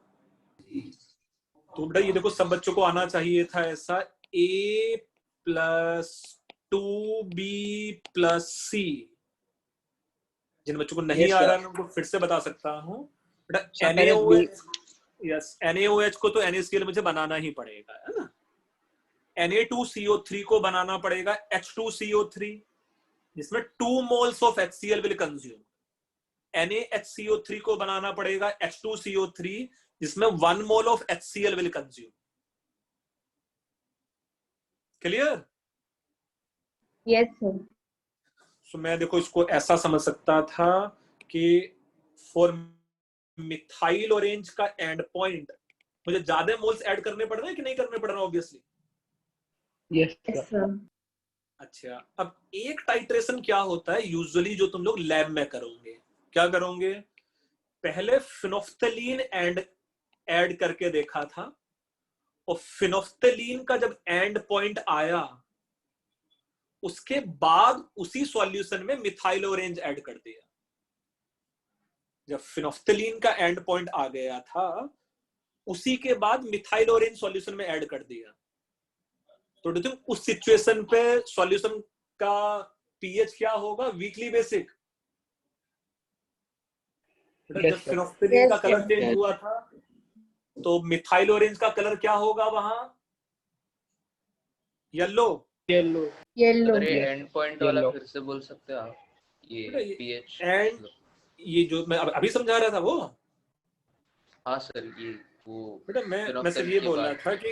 तो बेटा ये देखो, सब बच्चों को आना चाहिए था ऐसा, A plus 2B plus C। जिन बच्चों को नहीं
Yes,
आ
sir.
रहा मैं उनको फिर से बता सकता हूँ बेटा। NaOH, यस, NaOH को तो NaCl मुझे बनाना ही पड़ेगा, है ना? Na2CO3 को बनाना पड़ेगा H2CO3, जिसमें 2 moles of HCl will consume. NaHCO3 को बनाना पड़ेगा H2CO3, जिसमें 1 mole of HCl will consume. Clear?
Yes, sir.
सो मैं देखो इसको ऐसा समझ सकता था कि फॉर मिथाइल ऑरेंज का एंड पॉइंट मुझे ज्यादा मोल्स ऐड करने पड़ रहे हैं कि नहीं करने पड़ रहे हैं obviously?
Yes
Yes,
sir.
sir.
अच्छा, अब एक टाइट्रेशन क्या होता है यूजुअली जो तुम लोग लैब में करोगे, क्या करोगे? पहले फिनोफ्थलीन ऐड करके देखा था, और फिनोफ्थलीन का जब एंड पॉइंट आया उसके बाद उसी सॉल्यूशन में मिथाइल ऑरेंज ऐड कर दिया। जब फिनोफ्थलीन का एंड पॉइंट आ गया था उसी के बाद मिथाइल ऑरेंज सॉल्यूशन में ऐड कर दिया। तो डू थिंक उस सिचुएशन पे सॉल्यूशन का पीएच क्या होगा? Weekly basic. जब फिनोफ्थलीन का
Yes,
कलर
sir.
चेंज हुआ था तो मिथाइल ऑरेंज का कलर क्या होगा वहां? येलो।
येलो।
Yellow.
अरे एंड पॉइंट वाला
Yellow.
फिर से बोल सकते हो आप? ये पीएच
एंड ये जो मैं अभी समझा रहा था वो,
हाँ सर, ये वो
बेटा मैं सिर्फ
फिनोफ्थलीन
ये
के
बोल रहा
बाद।
था कि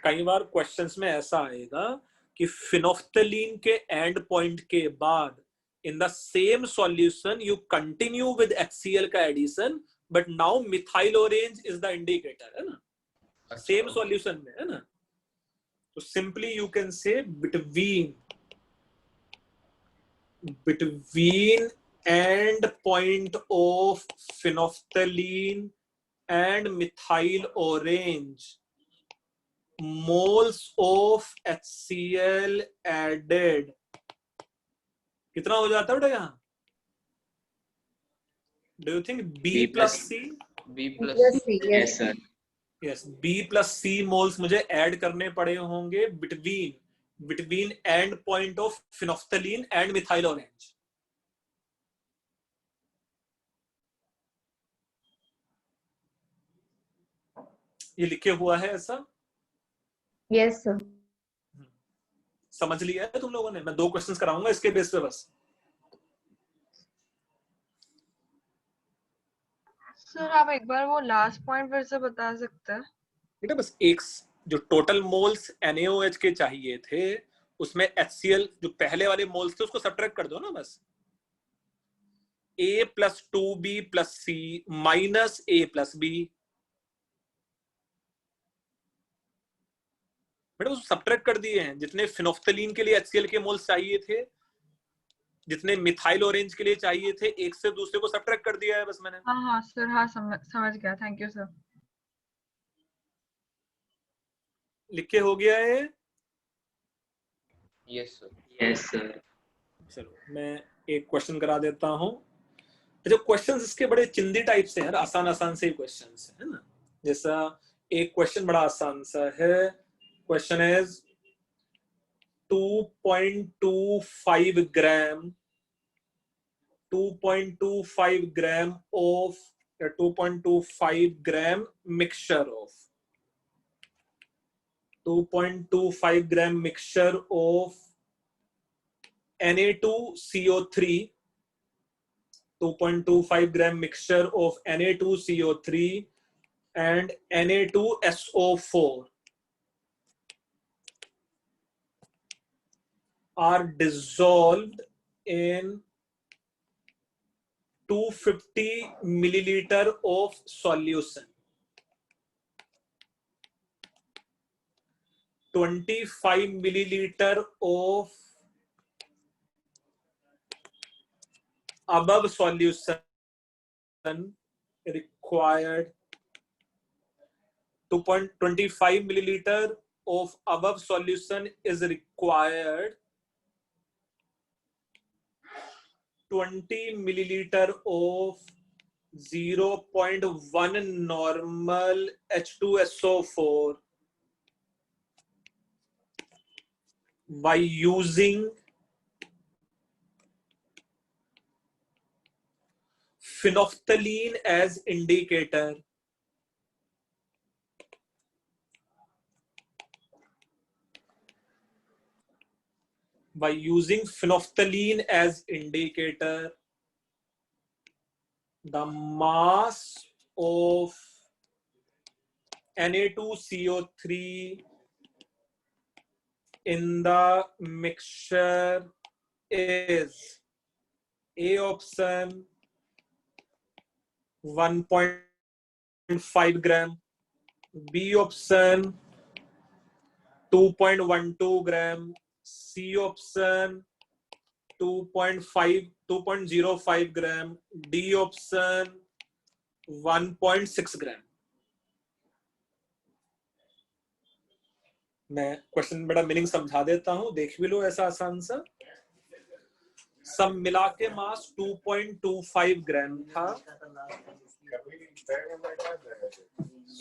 कई बार क्वेश्चंस में ऐसा आएगा कि फिनोफ्थलीन के एंड पॉइंट के बाद in the same solution you continue with HCl का addition, but now methyl orange is the indicator, है ना? सेम
अच्छा,
सॉल्यूशन में, है ना? तो simply you can say between end point of phenolphthalein and methyl orange, moles of HCl added कितना हो जाता है बेटा यहाँ? Do you think B plus C?
B plus
Yes,
C।
yes.
sir।
Yes, B plus C moles मुझे add करने पड़े होंगे between end point of phenolphthalein and methyl orange. ये लिखे हुआ है ऐसा?
Yes, sir.
समझ लिया है तुम लोगों ने? मैं 2 क्वेश्चंस कराऊंगा इसके बेस पे बस।
सर आप एक बार वो लास्ट पॉइंट फिर से बता सकते हैं?
बेटा बस एक जो टोटल मोल्स NaOH के चाहिए थे उसमें HCl जो पहले वाले मोल्स थे उसको सब्ट्रैक्ट कर दो ना बस। A plus 2B plus C minus A plus B। बेटा उसको सब्ट्रैक्ट कर दिए हैं। जितने फिनोफ्थलीन के लिए HCl के मोल्स चाहिए थे, जितने मिथाइल ऑरेंज के लिए चाहिए थे, एक से दूसरे को सब्ट्रैक्ट कर दिया है बस मैंने।
हाँ हाँ सर, हाँ समझ गया, थैंक यू सर।
लिख के हो गया है?
Yes sir.
चलो मैं एक क्वेश्चन करा देता हूं। जो क्वेश्चंस इसके बड़े चिंदी टाइप से हैं, आसान से क्वेश्चंस है ना। जैसा एक क्वेश्चन बड़ा आसान सा है। Question is 2.25 gram 2.25 gram of 2.25 gram mixture of 2.25 gram mixture of Na2CO3 2.25 gram mixture of Na2CO3 and Na2SO4 are dissolved in 250 milliliter of solution. 25 milliliter of above solution required. 2.25 milliliter of above solution is required. 20 milliliter of 0.1 normal H2SO4 by using phenolphthalein as indicator. By using phenolphthalein as indicator, the mass of Na2CO3 in the mixture is A option 1.5 gram, B option 2.12 gram, C option 2.05 gram, D option 1.6 gram. मैं question बड़ा meaning समझा देता हूं, देख भी लो ऐसा आसान सा। सब मिला के मास 2.25 ग्राम था।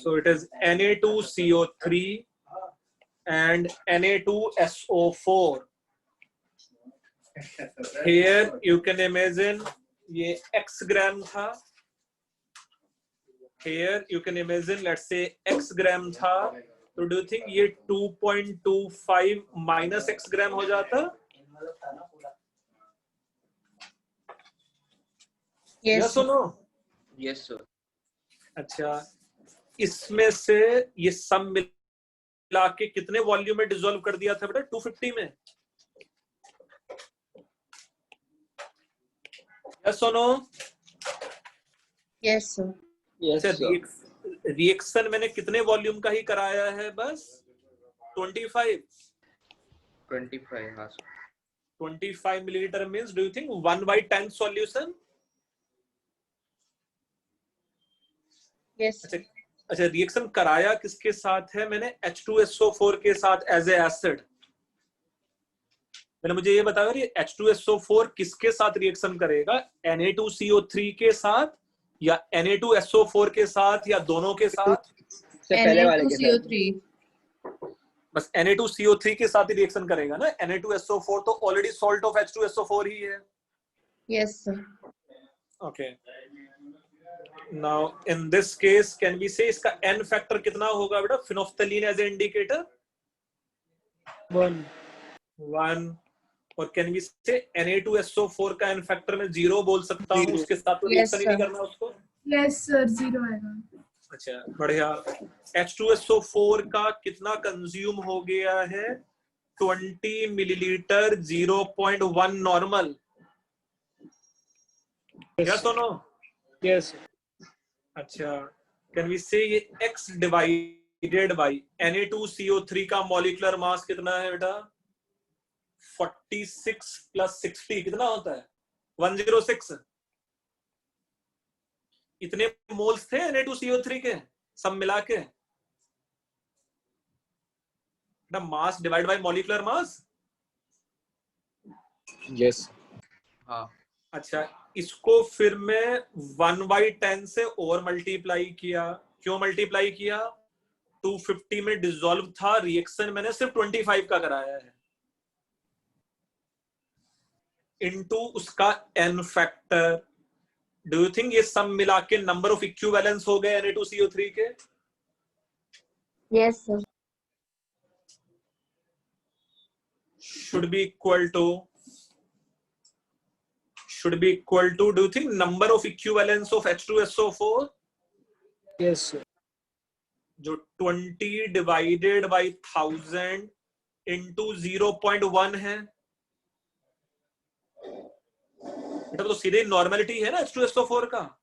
So it is Na2CO3 and Na2SO4. Here you can imagine ये x ग्राम था। Here you can imagine let's say x ग्राम था। तो do you think ये 2.25 minus x ग्राम हो जाता?
Yes.
or no?
Yes sir.
अच्छा, इसमें से ये सब मिला के कितने वॉल्यूम में डिसॉल्व कर दिया था बेटा? 250 में। यस और no?
Yes, sir.
Yes, sir.
Reaction मैंने कितने वॉल्यूम का ही कराया है? बस 25।
25 हाँ sir.
25 millilitre means do you think 1/10 solution?
Yes.
अच्छा, रिएक्शन कराया किसके साथ है? मैंने H2SO4 के साथ एज ए एसिड। मैंने मुझे ये बताया कि H2SO4 किसके साथ रिएक्शन करेगा? Na2CO3 के साथ या Na2SO4 के साथ या दोनों के साथ?
पहले वाले के साथ।
Na2CO3.
बस Na2CO3 के साथ ही रिएक्शन करेगा ना। Na2SO4 तो ऑलरेडी सॉल्ट ऑफ H2SO4 ही है।
Yes, sir.
Okay. Now in this case can we say इसका N फैक्टर कितना होगा बेटा? Phenolphthalein as a indicator 1। और कैन वी से Na2SO4 का N फैक्टर में 0 बोल सकता हूँ, उसके साथ तो रिएक्शन ही नहीं करना उसको।
यस सर 0 आएगा।
अच्छा बढ़िया। H2SO4 का कितना कंज्यूम हो गया है? 20 मिलीलीटर 0.1 नॉर्मल। यस और नो?
Yes.
अच्छा, कैन वी से ये x डिवाइडेड बाई Na2CO3 का मॉलिक्यूलर मास कितना है बेटा? 46 प्लस 60 कितना होता है? 106। इतने मोल्स थे Na2CO3 के सब मिला के। Mass divide by molecular mass.
Yes.
हाँ
अच्छा, इसको फिर मैं 1/10 से और मल्टीप्लाई किया। क्यों मल्टीप्लाई किया? 250 में डिसॉल्व था, रिएक्शन मैंने सिर्फ 25 का कराया है, इनटू उसका N factor. Do you think ये सब मिला के नंबर ऑफ इक्विवेलेंस हो गए Na2CO3 के?
Yes, sir.
should be equal to do you think number of equivalents of H2SO4
Yes, sir.
जो 20 डिवाइडेड बाई 1000 इंटू 0.1 है बेटा, तो सीधे नॉर्मेलिटी है ना H2SO4 का।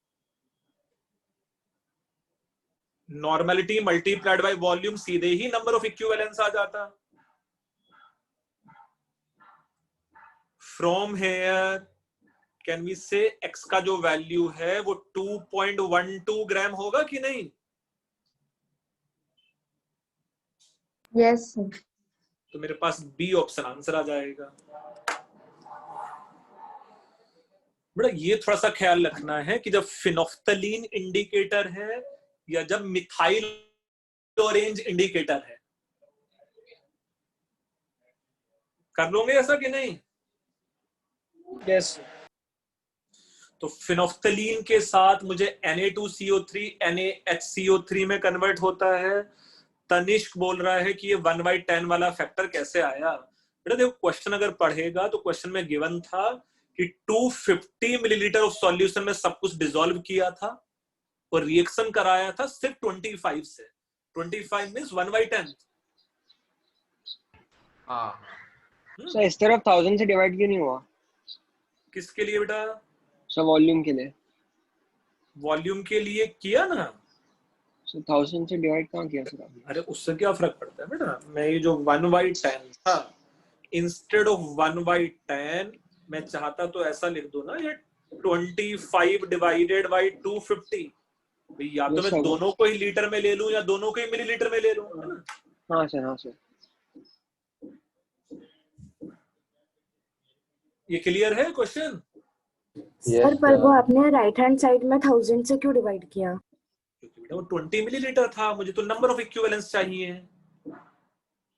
नॉर्मेलिटी मल्टीप्लाइड बाय वॉल्यूम, सीधे ही नंबर ऑफ इक्विवेलेंस आ जाता। फ्रॉम हेयर कैन वी से x का जो वैल्यू है वो 2.12 ग्राम होगा कि नहीं?
Yes, sir.
तो मेरे पास बी ऑप्शन आंसर आ जाएगा। बड़ा ये थोड़ा सा ख्याल रखना है कि जब फिनोफ्थलीन इंडिकेटर है या जब मिथाइल ऑरेंज इंडिकेटर है, कर लोगे ऐसा कि नहीं?
Yes.
तो फिनोफ्थलीन के साथ मुझे Na2CO3 NaHCO3 में कन्वर्ट होता है। तनिष्क बोल रहा है कि ये 1/10 वाला फैक्टर कैसे आया? बेटा देखो, क्वेश्चन अगर पढ़ेगा तो क्वेश्चन में गिवन था कि 250 मिलीलीटर ऑफ सॉल्यूशन में सब कुछ डिसॉल्व किया था और रिएक्शन कराया था सिर्फ 25 से। 25 मींस 1/10।
हाँ
सर इस तरफ 1000 से डिवाइड क्यों नहीं हुआ?
किसके लिए बेटा?
सर वॉल्यूम के लिए।
वॉल्यूम के लिए किया ना।
सो 1000 से डिवाइड कहाँ किया सर आपने?
अरे उससे क्या फर्क पड़ता है बेटा, मैं ये जो 1/10 था, इंस्टेड ऑफ 1/10 मैं चाहता तो ऐसा लिख दूं ना, ये 25 डिवाइडेड बाई 250। या तो
Yes,
मैं
sir.
दोनों को ही लीटर में ले लूं या दोनों को ही मिलीलीटर में ले लूं, है ना?
हाँ सर, हाँ सर।
ये क्लियर है क्वेश्चन?
सर पर वो आपने राइट हैंड साइड में 1000 से क्यों डिवाइड किया?
क्योंकि बेटा वो 20 मिलीलीटर था, मुझे तो नंबर ऑफ इक्विवेलेंस चाहिए।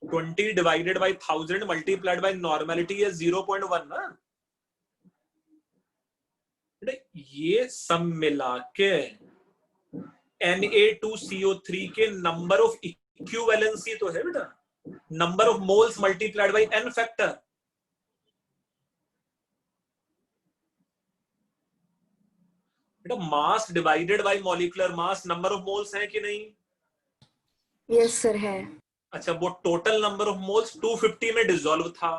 20 divided by 1000 multiplied by normality है 0.1 ना। ये सब मिला के Na2CO3 के नंबर ऑफ इक्विवेलेंसी तो है बेटा, number of moles multiplied by n factor. बेटा mass divided by molecular mass number of moles है कि नहीं?
यस सर है।
अच्छा, वो टोटल नंबर ऑफ मोल्स 250 में डिसॉल्व था।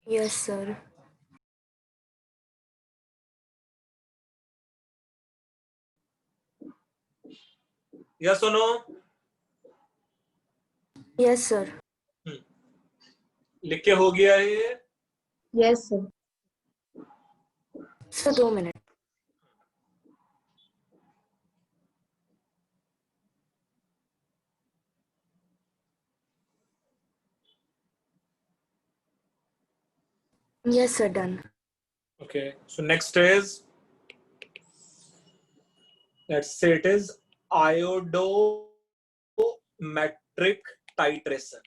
Yes sir.
या सुनो,
यस सर।
लिख के हो गया है ये?
Yes, sir.
Sir 2 minute. Yes sir, done.
Okay, so next is, let's say it is iodometric titration.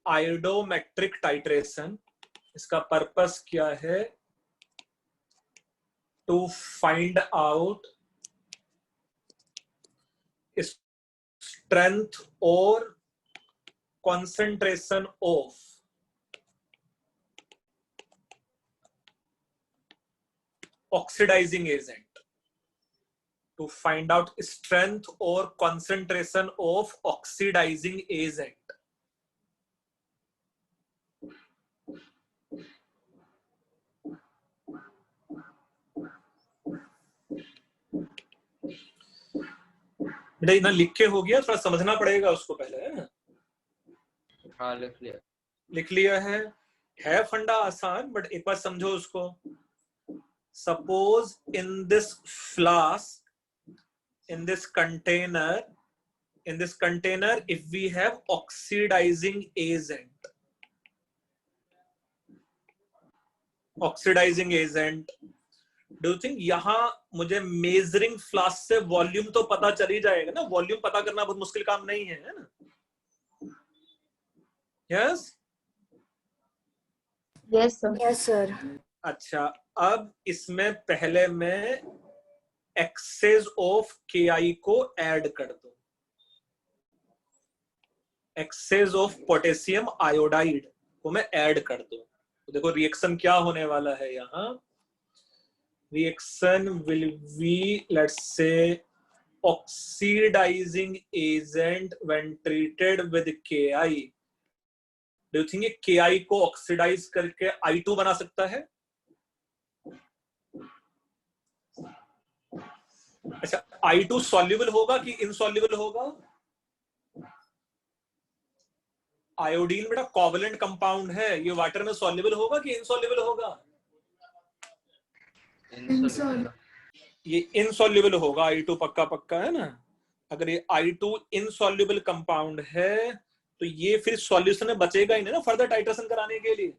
Iodometric titration, इसका पर्पस क्या है? To find out strength or concentration of oxidizing agent. To find out strength or concentration of oxidizing agent. ना लिख के हो गया, थोड़ा समझना पड़ेगा उसको पहले, है ना?
हाँ लिख लिया।
लिख लिया है फंडा आसान, बट एक बार समझो उसको। Suppose in this flask, in this container if we have oxidizing agent, do you think यहां मुझे मेजरिंग फ्लास्क से वॉल्यूम तो पता चल ही जाएगा ना? वॉल्यूम पता करना बहुत मुश्किल काम नहीं है ना? Yes
Yes, sir.
Yes sir.
अच्छा, अब इसमें पहले मैं एक्सेस ऑफ KI को ऐड कर दूं, एक्सेस ऑफ पोटेशियम आयोडाइड को मैं ऐड कर दूं, तो देखो रिएक्शन क्या होने वाला है यहाँ। Reaction will be, let's say, oxidising agent when treated with KI। Do you think ये KI को ऑक्सीडाइज करके I2 बना सकता है? अच्छा, I2 सॉल्युबल होगा कि इनसॉल्युबल होगा? आयोडीन बेटा कोवलेंट कंपाउंड है, ये वाटर में सॉल्युबल होगा कि इनसॉल्युबल होगा?
Insoluble।
ये इनसॉल्युबल होगा, I2 पक्का पक्का है ना? अगर ये I2 इनसॉल्युबल कंपाउंड है तो ये फिर सॉल्यूशन में बचेगा ही नहीं ना फर्दर टाइट्रेशन कराने के लिए।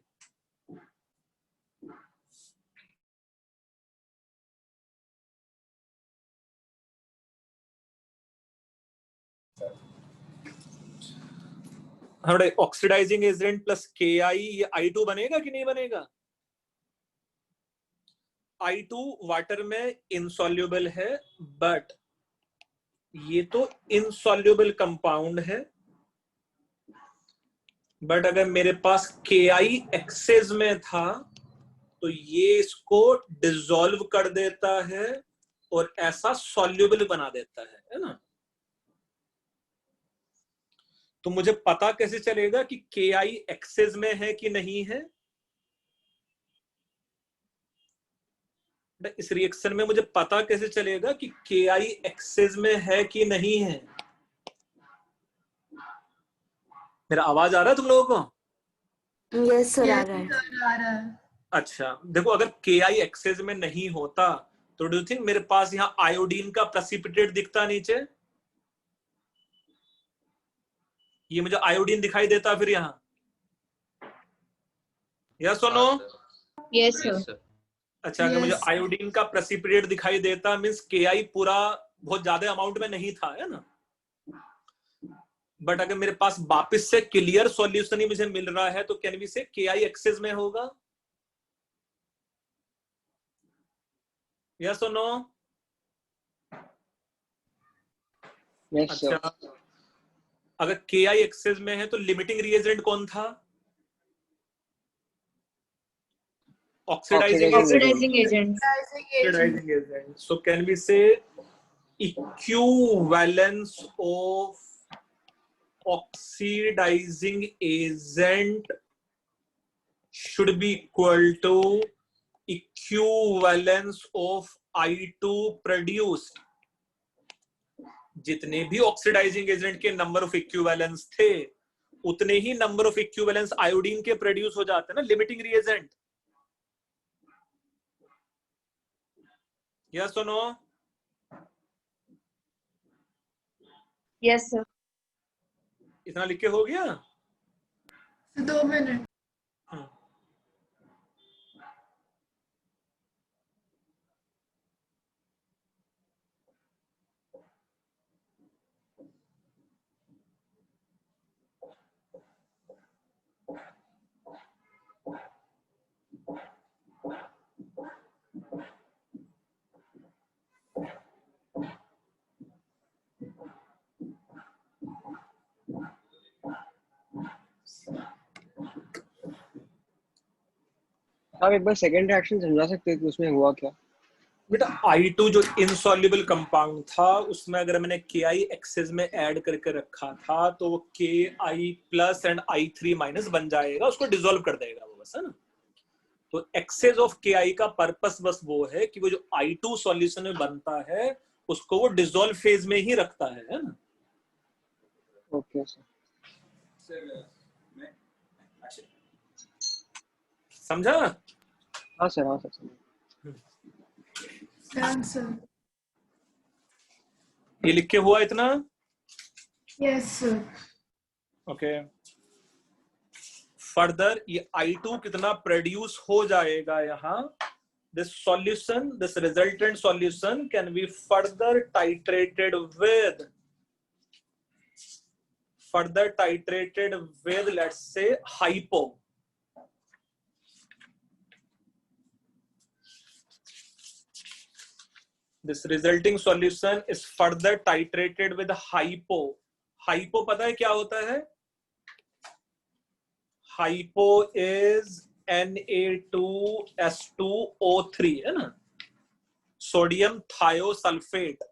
हमारे ऑक्सीडाइजिंग एजेंट प्लस KI, ये I2 बनेगा कि नहीं बनेगा? I2 वाटर में इनसॉल्युबल है, बट ये तो इनसॉल्युबल कंपाउंड है, बट अगर मेरे पास KI एक्सेस में था तो ये इसको डिसॉल्व कर देता है और ऐसा सॉल्युबल बना देता है ना? तो मुझे पता कैसे चलेगा कि KI एक्सेस में है कि नहीं है? इस रिएक्शन में मुझे पता कैसे चलेगा कि KI एक्सेस में है कि नहीं है? मेरा आवाज आ रहा है तुम लोगों को?
यस सर आ
Yes,
रहा है।
sir, आ रहा है।
अच्छा देखो, अगर KI एक्सेस में नहीं होता तो डू यू थिंक मेरे पास यहाँ आयोडीन का प्रेसिपिटेट दिखता नीचे? ये मुझे आयोडीन दिखाई देता फिर यहाँ? यस और नो?
Yes, sir.
अच्छा, अगर मुझे
Yes.
आयोडीन का प्रेसिपिटेट दिखाई देता मींस KI पूरा बहुत ज्यादा अमाउंट में नहीं था, है ना? बट अगर मेरे पास वापस से क्लियर सॉल्यूशन ही मुझे मिल रहा है तो कैन वी से KI एक्सेस में होगा? यस और नो?
Yes, sir.
अच्छा, अगर KI एक्सेस में है तो लिमिटिंग रिएजेंट कौन था? Oxidising
Oxidizing agent.
oxidizing agent. So can we say equivalence of oxidizing agent should be equal to equivalence of I2 produced? जितने भी ऑक्सीडाइजिंग एजेंट के नंबर ऑफ इक्विवेलेंस थे उतने ही नंबर ऑफ इक्विवेलेंस आयोडीन के produce हो जाते हैं ना, लिमिटिंग रिएजेंट। यस और नो?
Yes, sir.
इतना लिख के हो गया?
2 मिनट।
आप एक बार सेकंड रिएक्शन समझा सकते हैं कि उसमें हुआ क्या?
बेटा I2 जो इनसॉल्युबल कंपाउंड था उसमें अगर मैंने KI एक्सेस में ऐड करके रखा था तो वो KI plus and I3 minus बन जाएगा, उसको डिसॉल्व कर देगा वो, बस, है ना? तो एक्सेस ऑफ KI का पर्पस बस वो है कि वो जो I2 सॉल्यूशन में बनता है उसको वो डिसॉल्व फेज में ही रखता है ना?
Okay sir.
समझा?
हाँ सर, हाँ सर।
आंसर।
ये लिख के हुआ इतना?
Yes sir.
ओके। फर्दर ये I2 कितना प्रोड्यूस हो जाएगा यहाँ? This solution, this resultant solution can be further titrated with let's say hypo. This resulting solution is further titrated with hypo. Hypo पता है क्या होता है? Hypo is Na2S2O3, है ना? सोडियम थायोसल्फेट,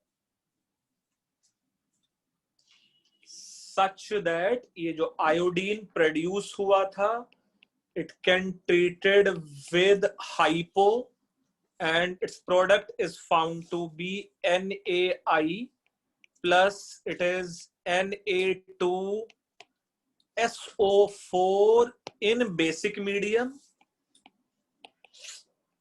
such that ये जो आयोडीन प्रोड्यूस हुआ था it can treated with hypo and its product is found to be NaI plus it is Na2SO4 in basic medium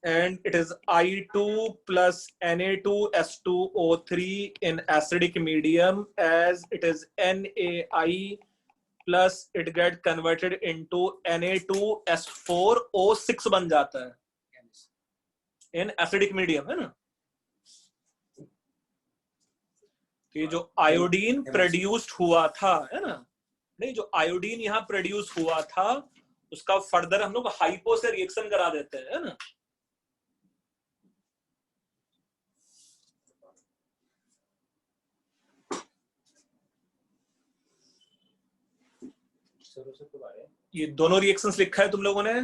and it is I2 plus Na2S2O3 in acidic medium as it is NaI plus it get converted into Na2S4O6 बन जाता है in acidic medium, है ना? ये जो iodine produced हुआ था, है ना? नहीं, जो आयोडीन यहाँ प्रोड्यूस हुआ था उसका फर्दर हम लोग हाइपो से रिएक्शन करा देते हैं, है ना? ये दोनों रिएक्शंस लिखा है तुम लोगों ने?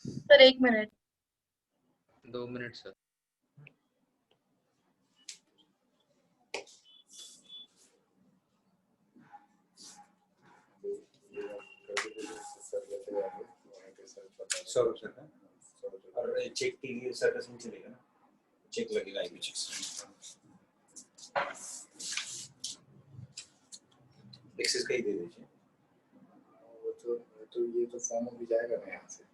Sir 1 minute.
2 minute sir.
और चेक के लिए सर्विस में चलेगा ना?
चेक लगेगा IPCs एक्सेस का ही दे दीजिए।
तो ये तो फॉर्म अभी जाएगा ना यहाँ से।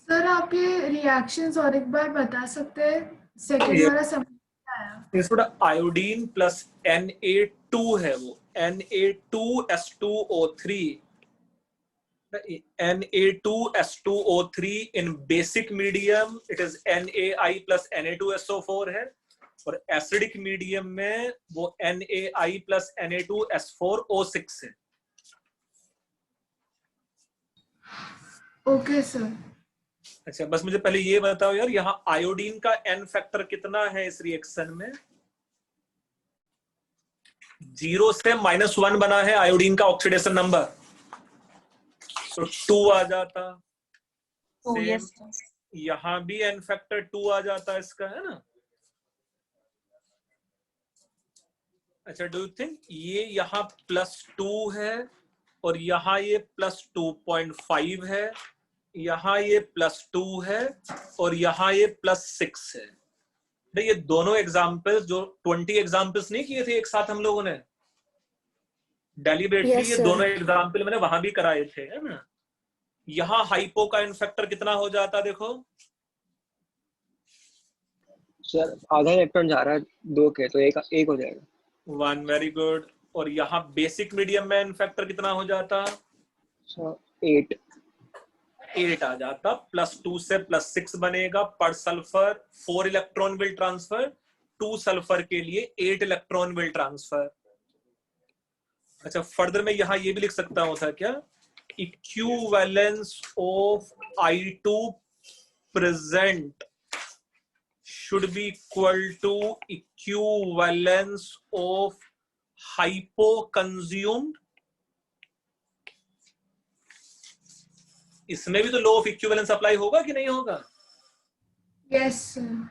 सर आप ये रिएक्शंस और एक बार बता सकते हैं? सेकंड वाला समझ नहीं आया।
ये थोड़ा आयोडीन प्लस Na2 है, वो Na2S2O3 Na2S2O3 in basic medium it is NaI plus Na2SO4 है, और एसिडिक मीडियम में वो NaI plus Na2S4O6 है।
Okay sir.
अच्छा, बस मुझे पहले ये बताओ यार, यहाँ आयोडीन का N फैक्टर कितना है इस रिएक्शन में? 0 से -1 बना है आयोडीन का ऑक्सीडेशन नंबर, तो 2 आ जाता।
yes,
यहाँ भी N फैक्टर 2 आ जाता इसका, है ना? अच्छा, डू यू थिंक ये यहाँ +2 है और यहाँ ये +2.5 है, यहाँ ये +2 है और यहाँ ये +6 है। ये दोनों एग्जाम्पल्स जो 20 एग्जाम्पल्स नहीं किए थे एक साथ हम लोगों ने डेलिबरेटली,
Yes,
ये
sir.
दोनों एग्जाम्पल मैंने वहां भी कराए थे, है ना? यहाँ हाइपो का इनफेक्टर कितना हो जाता देखो,
सर आधा इलेक्ट्रॉन जा रहा है 2 के, तो एक हो जाएगा
1, वेरी गुड। और यहाँ बेसिक मीडियम में इनफेक्टर कितना हो जाता? 8 आ जाता। +2 से +6 बनेगा, पर sulphur 4 electron will transfer, 2 sulphur के लिए 8 इलेक्ट्रॉन विल ट्रांसफर। अच्छा, फर्दर में यहाँ ये भी लिख सकता हूँ था क्या, equivalence of I2 present should be equal to equivalence of hypo consumed। इसमें भी तो लॉ ऑफ इक्विवेलेंस अप्लाई होगा कि नहीं होगा?
Yes sir.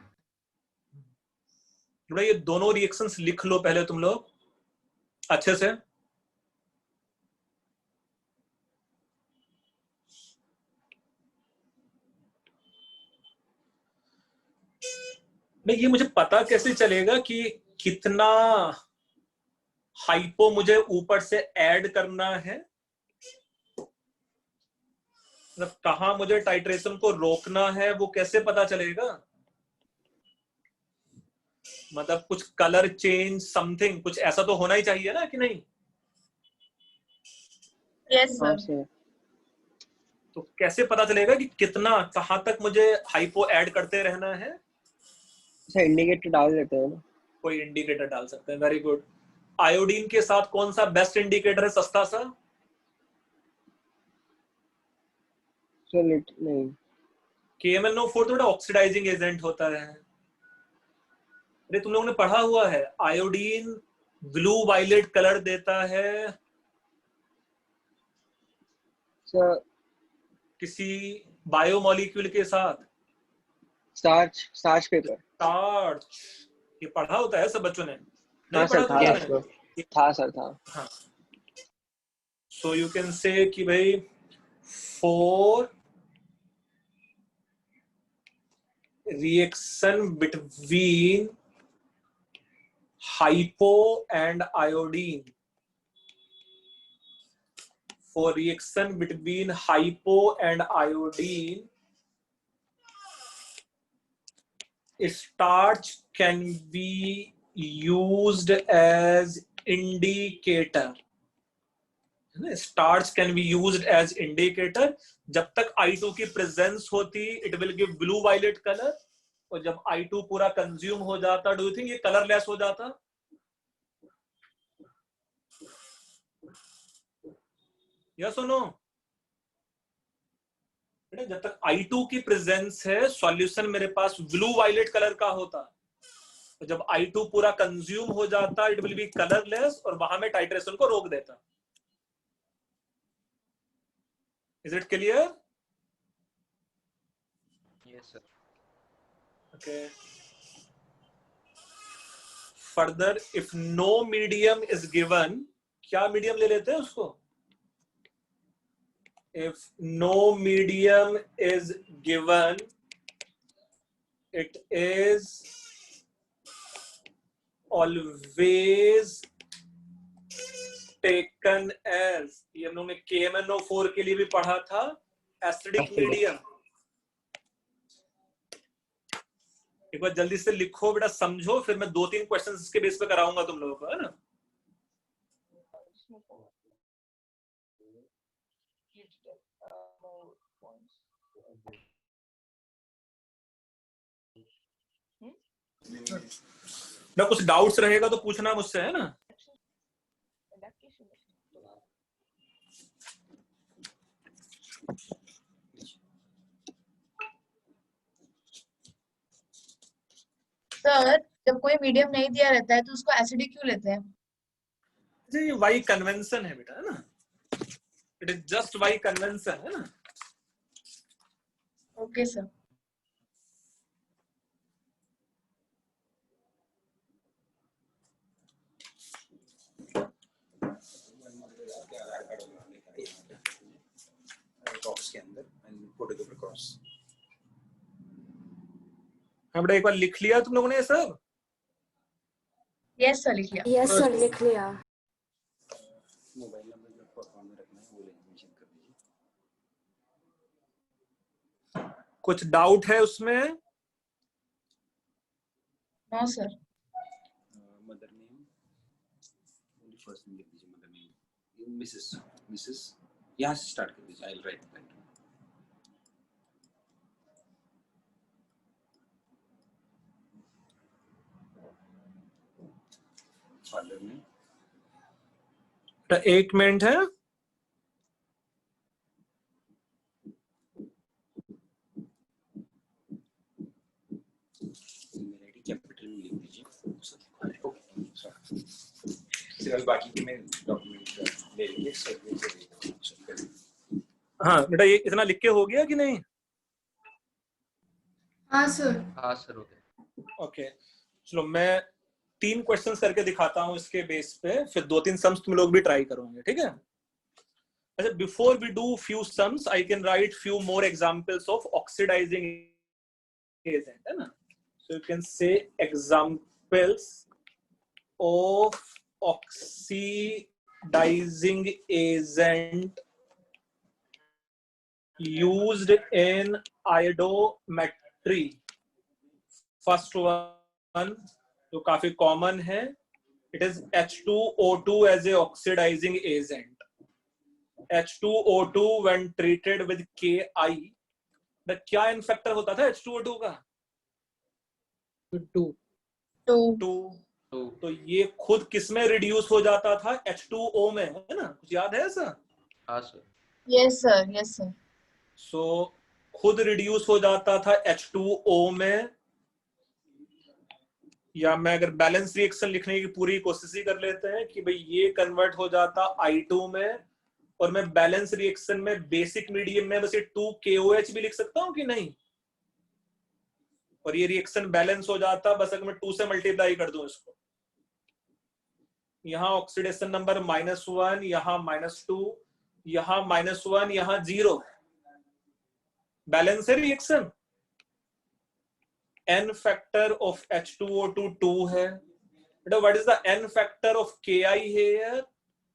थोड़ा ये दोनों रिएक्शंस लिख लो पहले तुम लोग अच्छे से। नहीं, ये मुझे पता कैसे चलेगा कि कितना हाइपो मुझे ऊपर से ऐड करना है, मतलब कहां मुझे टाइट्रेशन को रोकना है, वो कैसे पता चलेगा? मतलब कुछ कलर चेंज समथिंग कुछ ऐसा तो होना ही चाहिए ना, कि नहीं?
yes
हाँ
sir,
सर।
तो कैसे पता चलेगा कि कितना कहां तक मुझे हाइपो ऐड करते रहना है?
सर इंडिकेटर डाल देते हैं ना।
कोई इंडिकेटर डाल सकते हैं, वेरी गुड। आयोडीन के साथ कौन सा बेस्ट इंडिकेटर है सस्ता सा?
सर नहीं,
KMnO4 थोड़ा ऑक्सीडाइजिंग एजेंट होता है। अरे तुम लोगों ने पढ़ा हुआ है, आयोडीन ब्लू वायलेट कलर देता है
सर
किसी बायोमोलिक्यूल के साथ।
Starch paper.
स्टार्च, ये पढ़ा होता है सब बच्चों ने?
हाँ
नहीं
सर,
पढ़ा
था
तुम लोगों ने?
था सर, था।
हाँ, सो यू कैन से कि भाई 4 reaction between hypo and iodine, for reaction between hypo and iodine, starch can be used as indicator। Starch can be used as indicator. जब तक I2 की प्रेजेंस होती it will give blue violet colour, और जब I2 पूरा consume हो जाता, do you think ये कलरलेस हो जाता? यस और नो? जब तक I2 की प्रेजेंस है सॉल्यूशन मेरे पास ब्लू वायलेट कलर का होता, तो जब I2 पूरा कंज्यूम हो जाता इट विल बी कलरलेस, और वहां में टाइट्रेशन को रोक देता। Is it clear?
Yes, sir.
Okay. Further, if no medium is given, क्या मीडियम ले लेते हैं उसको? If no medium is given, it is always taken as, ये हम लोगों ने KMnO4 के लिए भी पढ़ा था, एसिडिक मीडियम। एक बार जल्दी से लिखो बेटा, समझो, फिर मैं 2-3 क्वेश्चंस इसके बेस पे कराऊंगा तुम लोगों को, है ना। ना कुछ डाउट्स रहेगा तो पूछना मुझसे, है ना।
सर जब कोई मीडियम नहीं दिया रहता है तो उसको एसिडिक क्यों लेते हैं?
ये वाई कन्वेंशन है बेटा, है ना। It is just by convention, है ना।
Okay sir.
के अंदर फोटो के ऊपर क्रॉस।
हाँ बेटा, एक बार लिख लिया तुम लोगों ने ये सब?
यस सर लिख लिया।
यस सर लिख लिया।
मोबाइल नंबर जो आपको अकाउंट में रखना है वो मेंशन कर दीजिए।
कुछ डाउट है उसमें?
No sir.
Mother name only first name लिख दीजिए। मदर नेम मिसेस यहाँ से स्टार्ट कर दीजिए। I will write that. Father name,
एक मिनट है।
ईमेल आईडी कैपिटल में लिख दीजिए। सिर्फ बाकी के मैं डॉक्यूमेंट ले लेंगे।
हाँ बेटा, ये इतना लिख के हो गया कि नहीं?
हाँ सर।
हाँ सर हो गया।
ओके, चलो मैं 3 क्वेश्चंस करके दिखाता हूँ इसके बेस पे, फिर 2-3 सम्स तुम लोग भी ट्राई करोगे, ठीक है। अच्छा, before we do few sums I can write few more examples of oxidising agent, है ना। So you can say examples of oxidising agent used in iodometry। First one जो काफी कॉमन है, it is H2O2 as a oxidising agent. H2O2 when treated with Ki, क्या इनफेक्टर होता था H2O2 का?
2
तो ये खुद किसमें रिड्यूस हो जाता था? H2O में, है ना। कुछ याद है ऐसा?
हाँ sir.
Yes sir yes sir.
So खुद रिड्यूस हो जाता था H2O में। या मैं अगर बैलेंस रिएक्शन लिखने की पूरी कोशिश ही कर लेते हैं कि भाई ये कन्वर्ट हो जाता I2 में, और मैं बैलेंस रिएक्शन में बेसिक मीडियम में बस ये 2KOH भी लिख सकता हूं कि नहीं? और ये रिएक्शन बैलेंस हो जाता बस अगर मैं 2 से मल्टीप्लाई कर दूं इसको। यहाँ ऑक्सीडेशन नंबर -1, यहाँ -2, यहाँ -1, यहाँ 0। बैलेंस है reaction. n factor of H2O2 2 है। बेटा what is the n factor of Ki here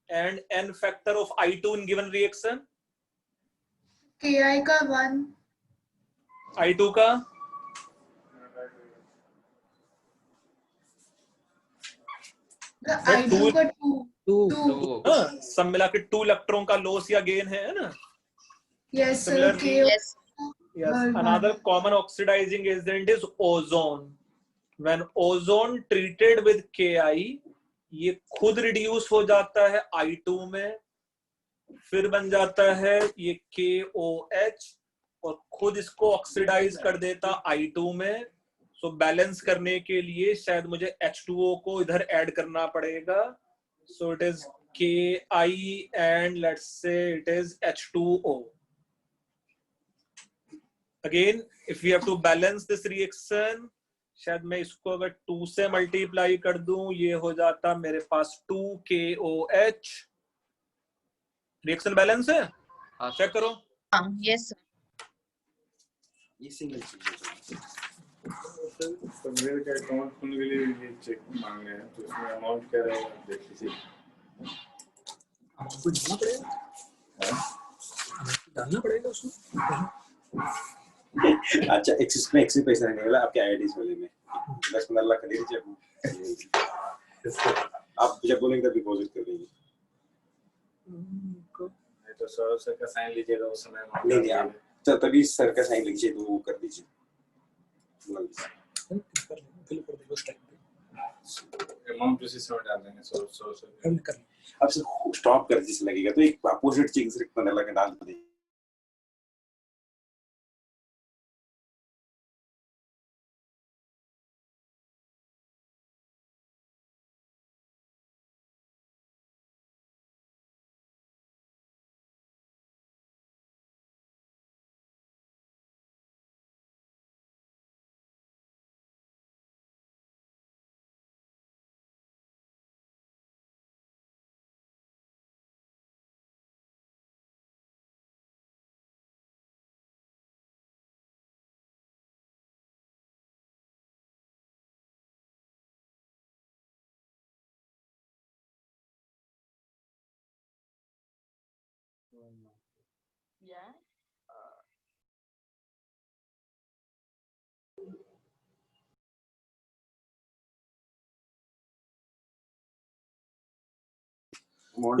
and n factor of I2 in given reaction?
Ki का 1,
I2 का
I2 का 2।
सब मिला के 2 इलेक्ट्रॉन का लॉस या गेन है ना।
Yes sir.
Similarly,
yes
yes, another common oxidizing agent is ozone. When ozone treated with Ki, ये खुद रिड्यूस हो जाता है I2 में, फिर बन जाता है ये KOH और खुद इसको ऑक्सीडाइज कर देता I2 में। सो बैलेंस करने के लिए शायद मुझे H2O को इधर ऐड करना पड़ेगा। So it is Ki and let's say it is H2O. Again, if we have to balance this reaction, शायद मैं इसको अगर 2 से मल्टीप्लाई कर दूं, ये हो जाता मेरे पास 2KOH। रिएक्शन बैलेंस है? चेक करो।
Yes sir.
ये सिंगल चीज है।
सर मेरे का अकाउंट खोलने के लिए ये चेक मांग रहे हैं, तो इसमें अमाउंट क्या रहेगा देख लीजिए।
आपको डालना पड़ेगा, डालना पड़ेगा उसमें।
अच्छा, एक्सिस में एक्सिस पैसा रहने वाला आपके आईआईटीज वाले में 10-15 लाख कर लीजिए आप जब बोलेंगे तब डिपॉजिट कर देंगे।
नहीं तो सर का साइन लीजिएगा उस समय।
नहीं आप तो तभी सर का साइन लीजिए तो वो कर दीजिए।
अमाउंट उसी समय डाल देंगे 100
अब स्टॉप कर जिस लगेगा तो एक अपोजिट चेक से 15 लाख डाल दीजिए।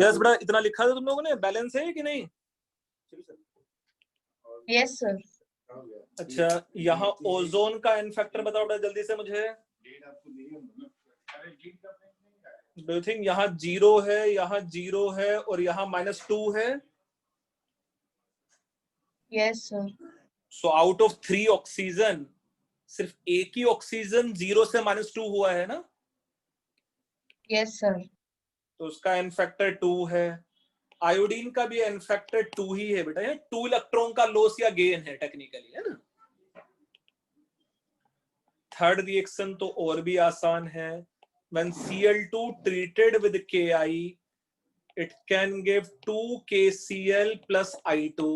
यस बेटा, इतना लिखा था तुम लोगों ने, बैलेंस है कि नहीं?
Yes sir.
अच्छा, यहाँ ओजोन का एन फैक्टर बताओ बेटा जल्दी से मुझे। डू यू थिंक यहाँ 0 है, यहाँ 0 है और यहाँ -2 है?
Yes sir.
So out of 3 oxygen सिर्फ एक ही ऑक्सीजन 0 से -2 हुआ है ना?
Yes sir.
तो उसका एन फैक्टर 2 है। आयोडीन का भी एन फैक्टर 2 ही है बेटा, ये 2 इलेक्ट्रॉन का लॉस या गेन है टेक्निकली, है ना? थर्ड रिएक्शन तो और भी आसान है। When Cl2 treated with Ki, it can give 2 KCl plus I2.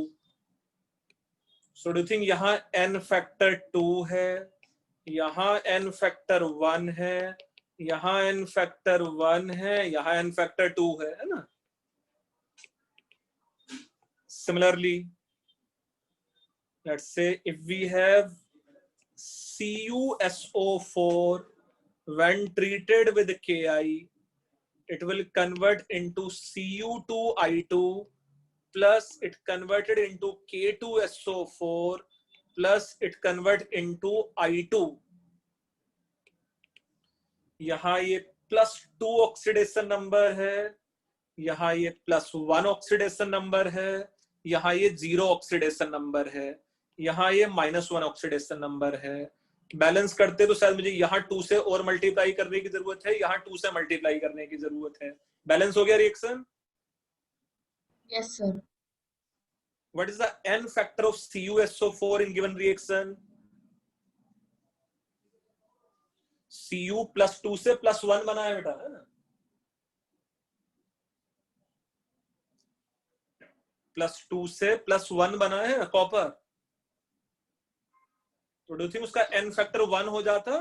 So do you think यहाँ n factor 2 है, यहाँ n factor 1 है, यहाँ n factor 1 है, यहाँ n factor 2 है ना? Similarly, let's say if we have CuSO4 when treated with Ki, it will convert into Cu2I2 plus it converted into K2SO4 plus it convert into I2. यहाँ ये +2 oxidation number है, यहाँ ये +1 oxidation number है, यहाँ ये 0 ऑक्सीडेशन नंबर है, यहाँ ये -1 ऑक्सीडेशन नंबर है। बैलेंस करते तो शायद मुझे यहाँ 2 से और मल्टीप्लाई करने की जरूरत है, यहाँ 2 से मल्टीप्लाई करने की जरूरत है। बैलेंस हो गया reaction?
Yes sir.
What is the n factor of CuSO4 in given reaction? Cu +2 से +1 बना है बेटा, है ना? +2 से +1 बना है कॉपर। तो डू यू थिंक उसका n फैक्टर 1 हो जाता?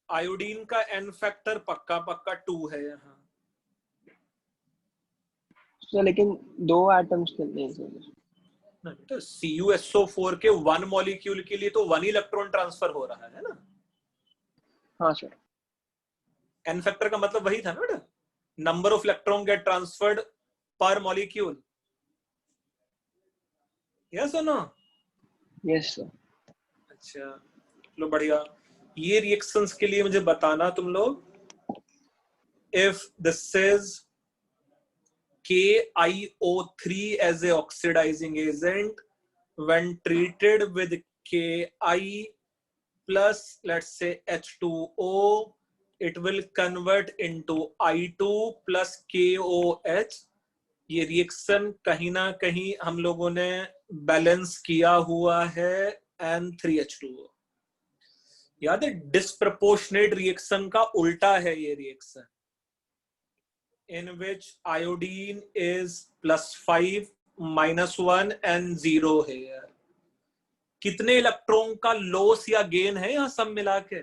आयोडीन का n फैक्टर पक्का 2 है यहाँ।
तो लेकिन 2 एटम्स के लिए
नहीं बेटा, CuSO4 के 1 मॉलिक्यूल के लिए तो 1 इलेक्ट्रॉन ट्रांसफर हो रहा है ना?
हाँ सर।
n फैक्टर का मतलब वही था ना बेटा, number of electron get transferred पर मॉलिक्यूल। यस और नो?
Yes sir.
अच्छा लो बढ़िया। ये रिएक्शंस के लिए मुझे बताना तुम लोग, if this is KiO3 as a oxidizing agent when treated with Ki plus let's say H2O, it will convert into I2 plus KOH। ये रिएक्शन कहीं ना कहीं हम लोगों ने बैलेंस किया हुआ है N3H2O। याद है, डिस्प्रपोर्शनेट रिएक्शन का उल्टा है ये reaction, in which iodine is +5, -1 and 0 here. कितने इलेक्ट्रॉन का लॉस या गेन है यहां सब मिला के?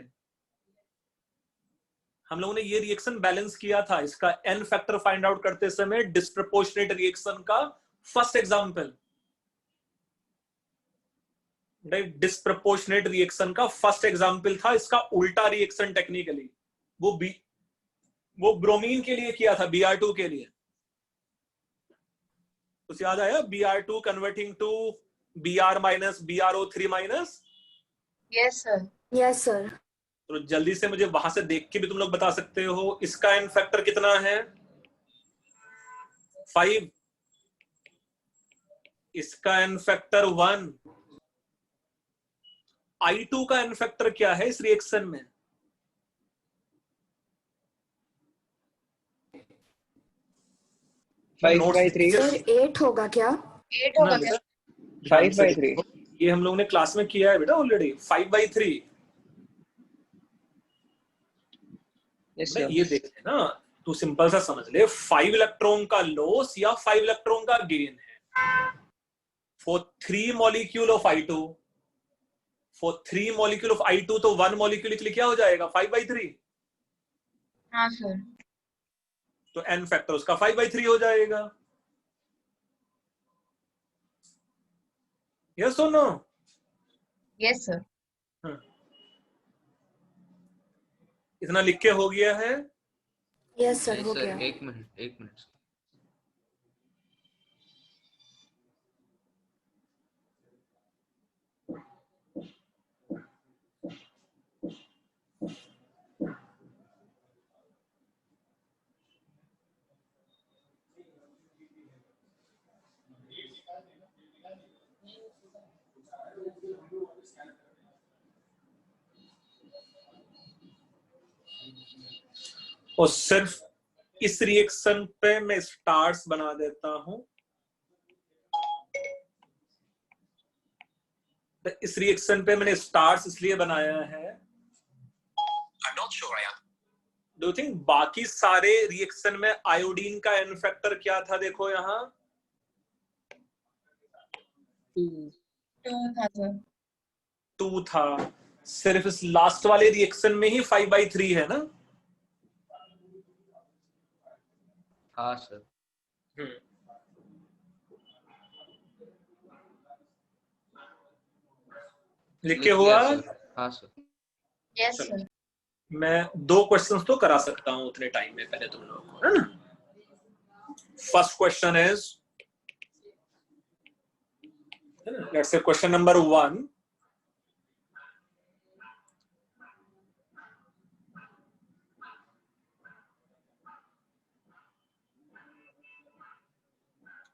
हम लोगों ने ये रिएक्शन बैलेंस किया था, इसका एन फैक्टर फाइंड आउट करते समय डिस्प्रपोर्शनेट रिएक्शन का फर्स्ट एग्जांपल, डिस्प्रपोर्शनेट रिएक्शन का फर्स्ट एग्जांपल था इसका उल्टा रिएक्शन टेक्निकली, वो ब्रोमीन के लिए किया था, Br2 के लिए। कुछ याद आया? Br2 converting to Br minus BrO3 minus.
Yes sir.
Yes sir.
तो जल्दी से मुझे वहां से देख के भी तुम लोग बता सकते हो इसका एन फैक्टर कितना है? 5। इसका एन फैक्टर 1। I2 का एन फैक्टर क्या है इस रिएक्शन में?
by 3
सर 8 होगा क्या?
8 होगा क्या?
5 by 3
ये हम लोगों ने क्लास में किया है बेटा ऑलरेडी। 5/3 ये देख लेना, तू सिंपल सा समझ ले, 5 इलेक्ट्रॉन का लॉस या 5 इलेक्ट्रॉन का गेन है for 3 molecule of I2। For 3 molecule of I2 तो 1 मॉलिक्यूल के लिए क्या हो जाएगा? 5/3।
हाँ सर।
तो एन फैक्टर उसका 5/3 हो जाएगा। यस और नो?
Yes sir.
इतना लिख के हो गया है?
यस सर, हो गया।
एक मिनट।
और सिर्फ इस रिएक्शन पे मैं स्टार्स बना देता हूं। तो इस रिएक्शन पे मैंने स्टार्स इसलिए बनाया है, डू यू थिंक बाकी सारे रिएक्शन में आयोडीन का एन फैक्टर क्या था? देखो यहां
2 था सर।
2 था। सिर्फ इस लास्ट वाले रिएक्शन में ही 5/3 है ना?
हाँ सर।
लिख के हुआ?
हाँ सर।
Yes sir.
मैं 2 क्वेश्चंस तो करा सकता हूं उतने टाइम में पहले तुम लोगों को, है ना? First question is, let's say question number 1।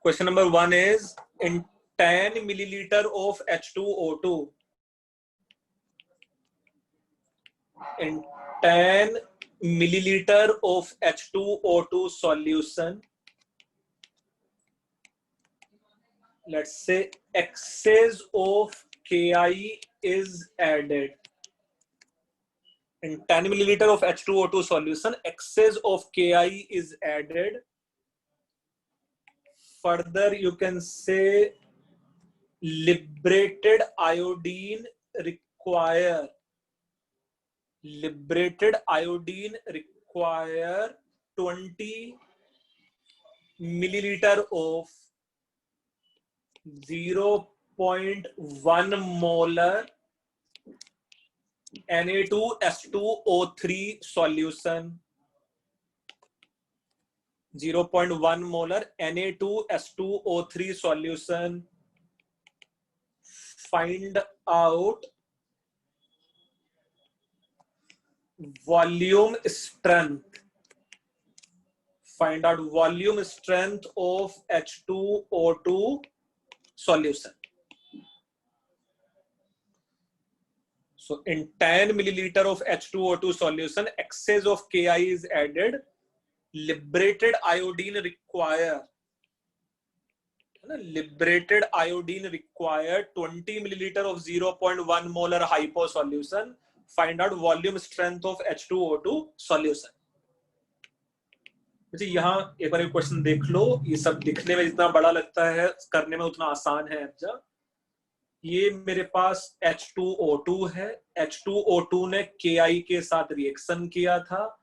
Question number 1 is, in 10 milliliter of H2O2, in 10 milliliter of H2O2 solution, let's say excess of Ki is added. In 10 milliliter of H2O2 solution, excess of Ki is added. Further, you can say liberated iodine require 20 milliliter of 0.1 molar Na2H2O3 solution. 0.1 molar Na2H2O3 solution. Find out volume strength. Find out volume strength of H2O2 solution. So in 10 milliliter of H2O2 solution, excess of Ki is added. Liberated iodine require 20 milliliter of 0.1 molar hypo solution. Find out volume strength of H2O2 solution. अच्छा, यहाँ एक बार question देख लो। ये सब दिखने में जितना बड़ा लगता है, करने में उतना आसान है। अच्छा, ये मेरे पास H2O2 है, H2O2 ने KI के साथ रिएक्शन किया था,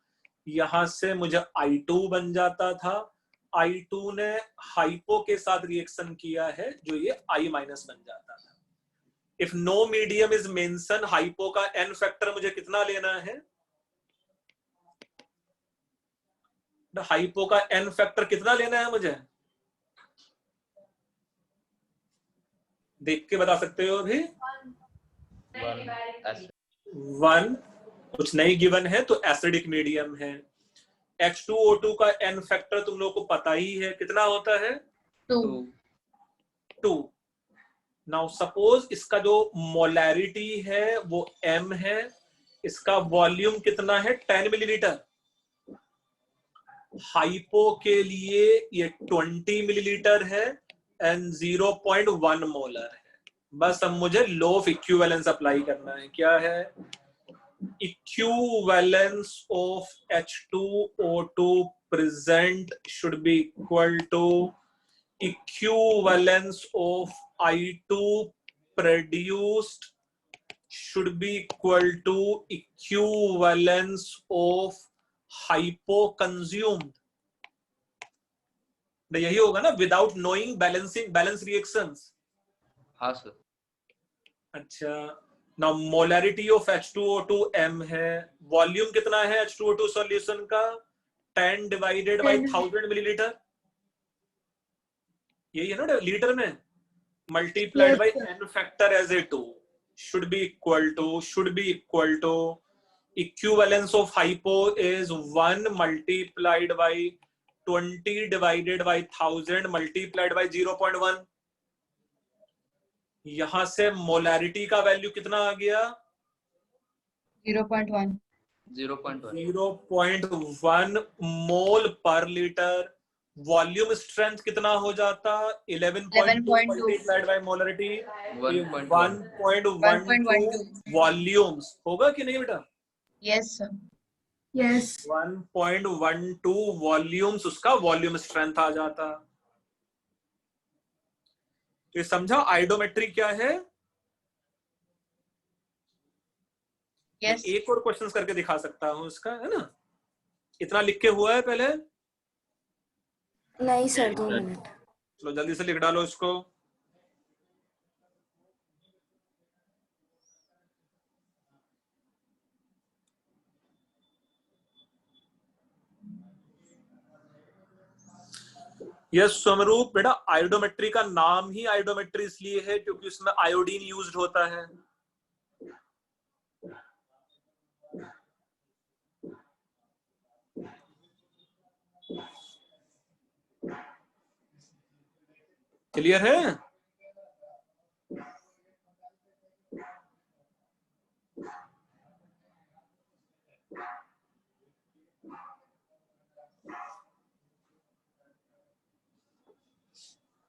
यहां से मुझे I2 बन जाता था, I2 ने हाइपो के साथ रिएक्शन किया है जो ये I- बन जाता था। If no medium is mention, hypo का N फैक्टर मुझे कितना लेना है? हाइपो का N फैक्टर कितना लेना है मुझे? देख के बता सकते हो अभी? 1 कुछ नहीं गिवन है तो एसिडिक मीडियम है। H2O2 का N फैक्टर तुम लोग को पता ही है, कितना होता है? 2। नाउ सपोज इसका जो मोलैरिटी है वो M है, इसका वॉल्यूम कितना है? 10 मिलीलीटर। हाइपो के लिए ये 20 मिलीलीटर है एंड 0.1 मोलर है। बस अब मुझे लॉ ऑफ इक्विवेलेंस अप्लाई करना है। क्या है? Equivalence of H2O2 present should be equal to equivalence of I2 produced should be equal to equivalence of hypo consumed। यही होगा ना, विदाउट नोइंग बैलेंस रिएक्शंस।
हाँ सर।
अच्छा, now molarity of H2O2 M है, वॉल्यूम कितना है H2O2 solution का? 10 divided by 1000 millilitre, यही है ना लीटर में, multiplied by N factor as a 2 should be equal to equivalence of hypo is 1 multiplied by 20 divided by 1000 multiplied by 0.1। यहां से मोलैरिटी का वैल्यू कितना आ गया?
0.1
0.1 मोल पर लीटर। वॉल्यूम स्ट्रेंथ कितना हो जाता? 11.2 मल्टीप्लाइड बाय मोलैरिटी 1.12 वॉल्यूम्स होगा कि नहीं बेटा?
Yes sir.
यस
1.12 वॉल्यूम्स उसका वॉल्यूम स्ट्रेंथ आ जाता। तो ये समझा आइडोमेट्री क्या है?
yes.
एक और क्वेश्चन करके दिखा सकता हूं इसका, है ना? इतना लिख के हुआ है पहले?
नहीं सर, 2 मिनट।
चलो जल्दी से लिख डालो इसको। यस स्वरूप बेटा, आयोडोमेट्री का नाम ही आयोडोमेट्री इसलिए है क्योंकि उसमें आयोडीन यूज्ड होता है। क्लियर है?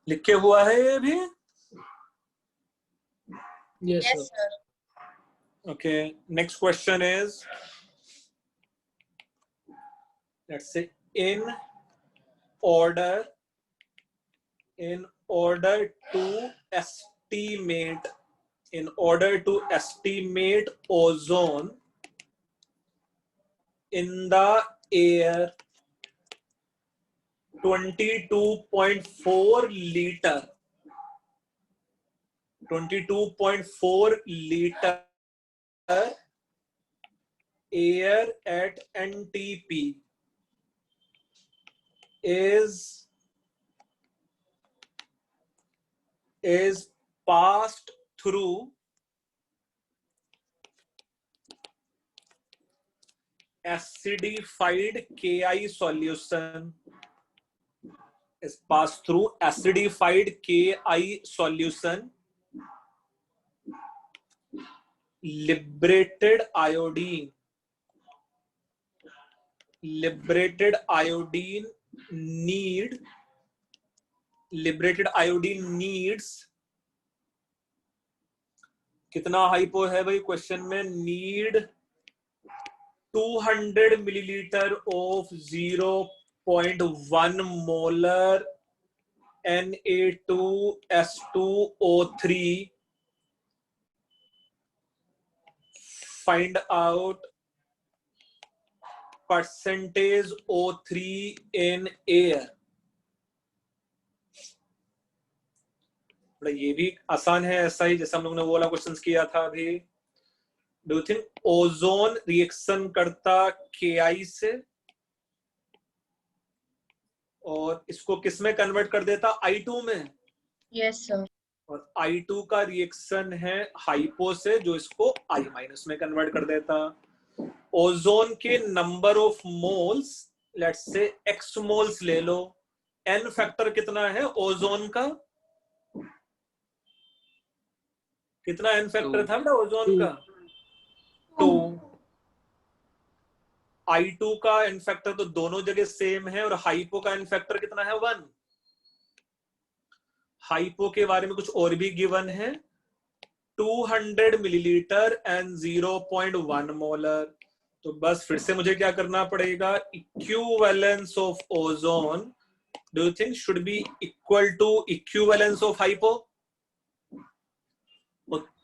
लिखे हुआ है ये भी?
Yes, sir.
Okay, next question is, let's say in order to estimate ozone in the air, 22.4 liter air at NTP is passed through acidified KI solution, is passed through acidified KI solution, liberated iodine needs कितना hypo है भाई question में? Need 200 millilitre of 0.1 molar Na2S2O3 find out percentage O3 in air. ये भी आसान है, ऐसा ही जैसा हम लोगों ने वो वाला क्वेश्चन किया था अभी। Do you think ozone reaction करता Ki से और इसको किस में कन्वर्ट कर देता? I2 में।
Yes sir.
और I2 का रिएक्शन है हाइपो से, जो इसको I- में कन्वर्ट कर देता। ओजोन के number of moles, let's say x moles ले लो, n फैक्टर कितना है ओजोन का? कितना n फैक्टर था बेटा ओजोन का? 2। I2 का n फैक्टर तो दोनों जगह सेम है, और हाइपो का n फैक्टर कितना है? 1। हाइपो के बारे में कुछ और भी गिवन है, 200 मिलीलीटर एंड 0.1 मोलर। तो बस फिर से मुझे क्या करना पड़ेगा? Equivalence of ozone do you think should be equal to equivalence of hypo?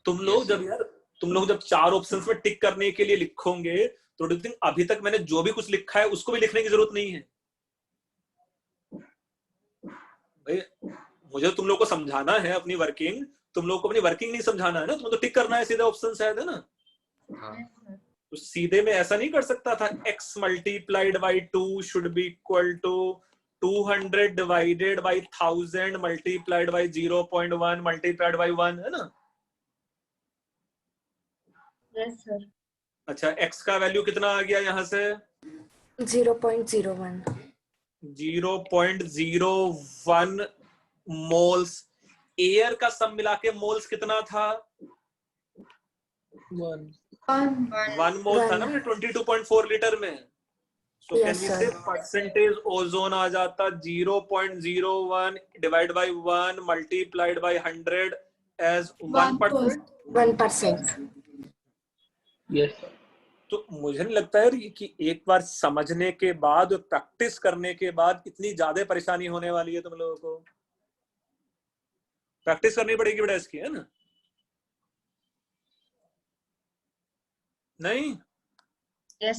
तुम लोग जब 4 ऑप्शंस में टिक करने के लिए लिखोगे तो डू यू थिंक अभी तक मैंने जो भी कुछ लिखा है उसको भी लिखने की जरूरत नहीं है भाई? मुझे तुम लोग को समझाना है अपनी वर्किंग, तुम लोग को अपनी वर्किंग नहीं समझाना है ना, तुम्हें तो टिक करना है सीधा ऑप्शन शायद, है ना? तो सीधे में ऐसा नहीं कर सकता था x multiplied by 2 should be equal to 200 divided by 1000 multiplied by 0.1 multiplied by 1, है ना?
Yes sir.
अच्छा, x का वैल्यू कितना आ गया यहाँ से?
0.01।
0.01 मोल्स। एयर का सब मिला के मोल्स कितना था? 1 मोल था ना 22.4 लीटर में। So can we say percentage ozone आ जाता 0.01 divide by 1 multiplied by 100 as 1%।
1%।
Yes.
तो मुझे नहीं लगता है कि एक बार समझने के बाद और प्रैक्टिस करने के बाद इतनी ज्यादा परेशानी होने वाली है तुम लोगों को। प्रैक्टिस करनी पड़ेगी बेटा इसकी, है ना? नहीं?
यस।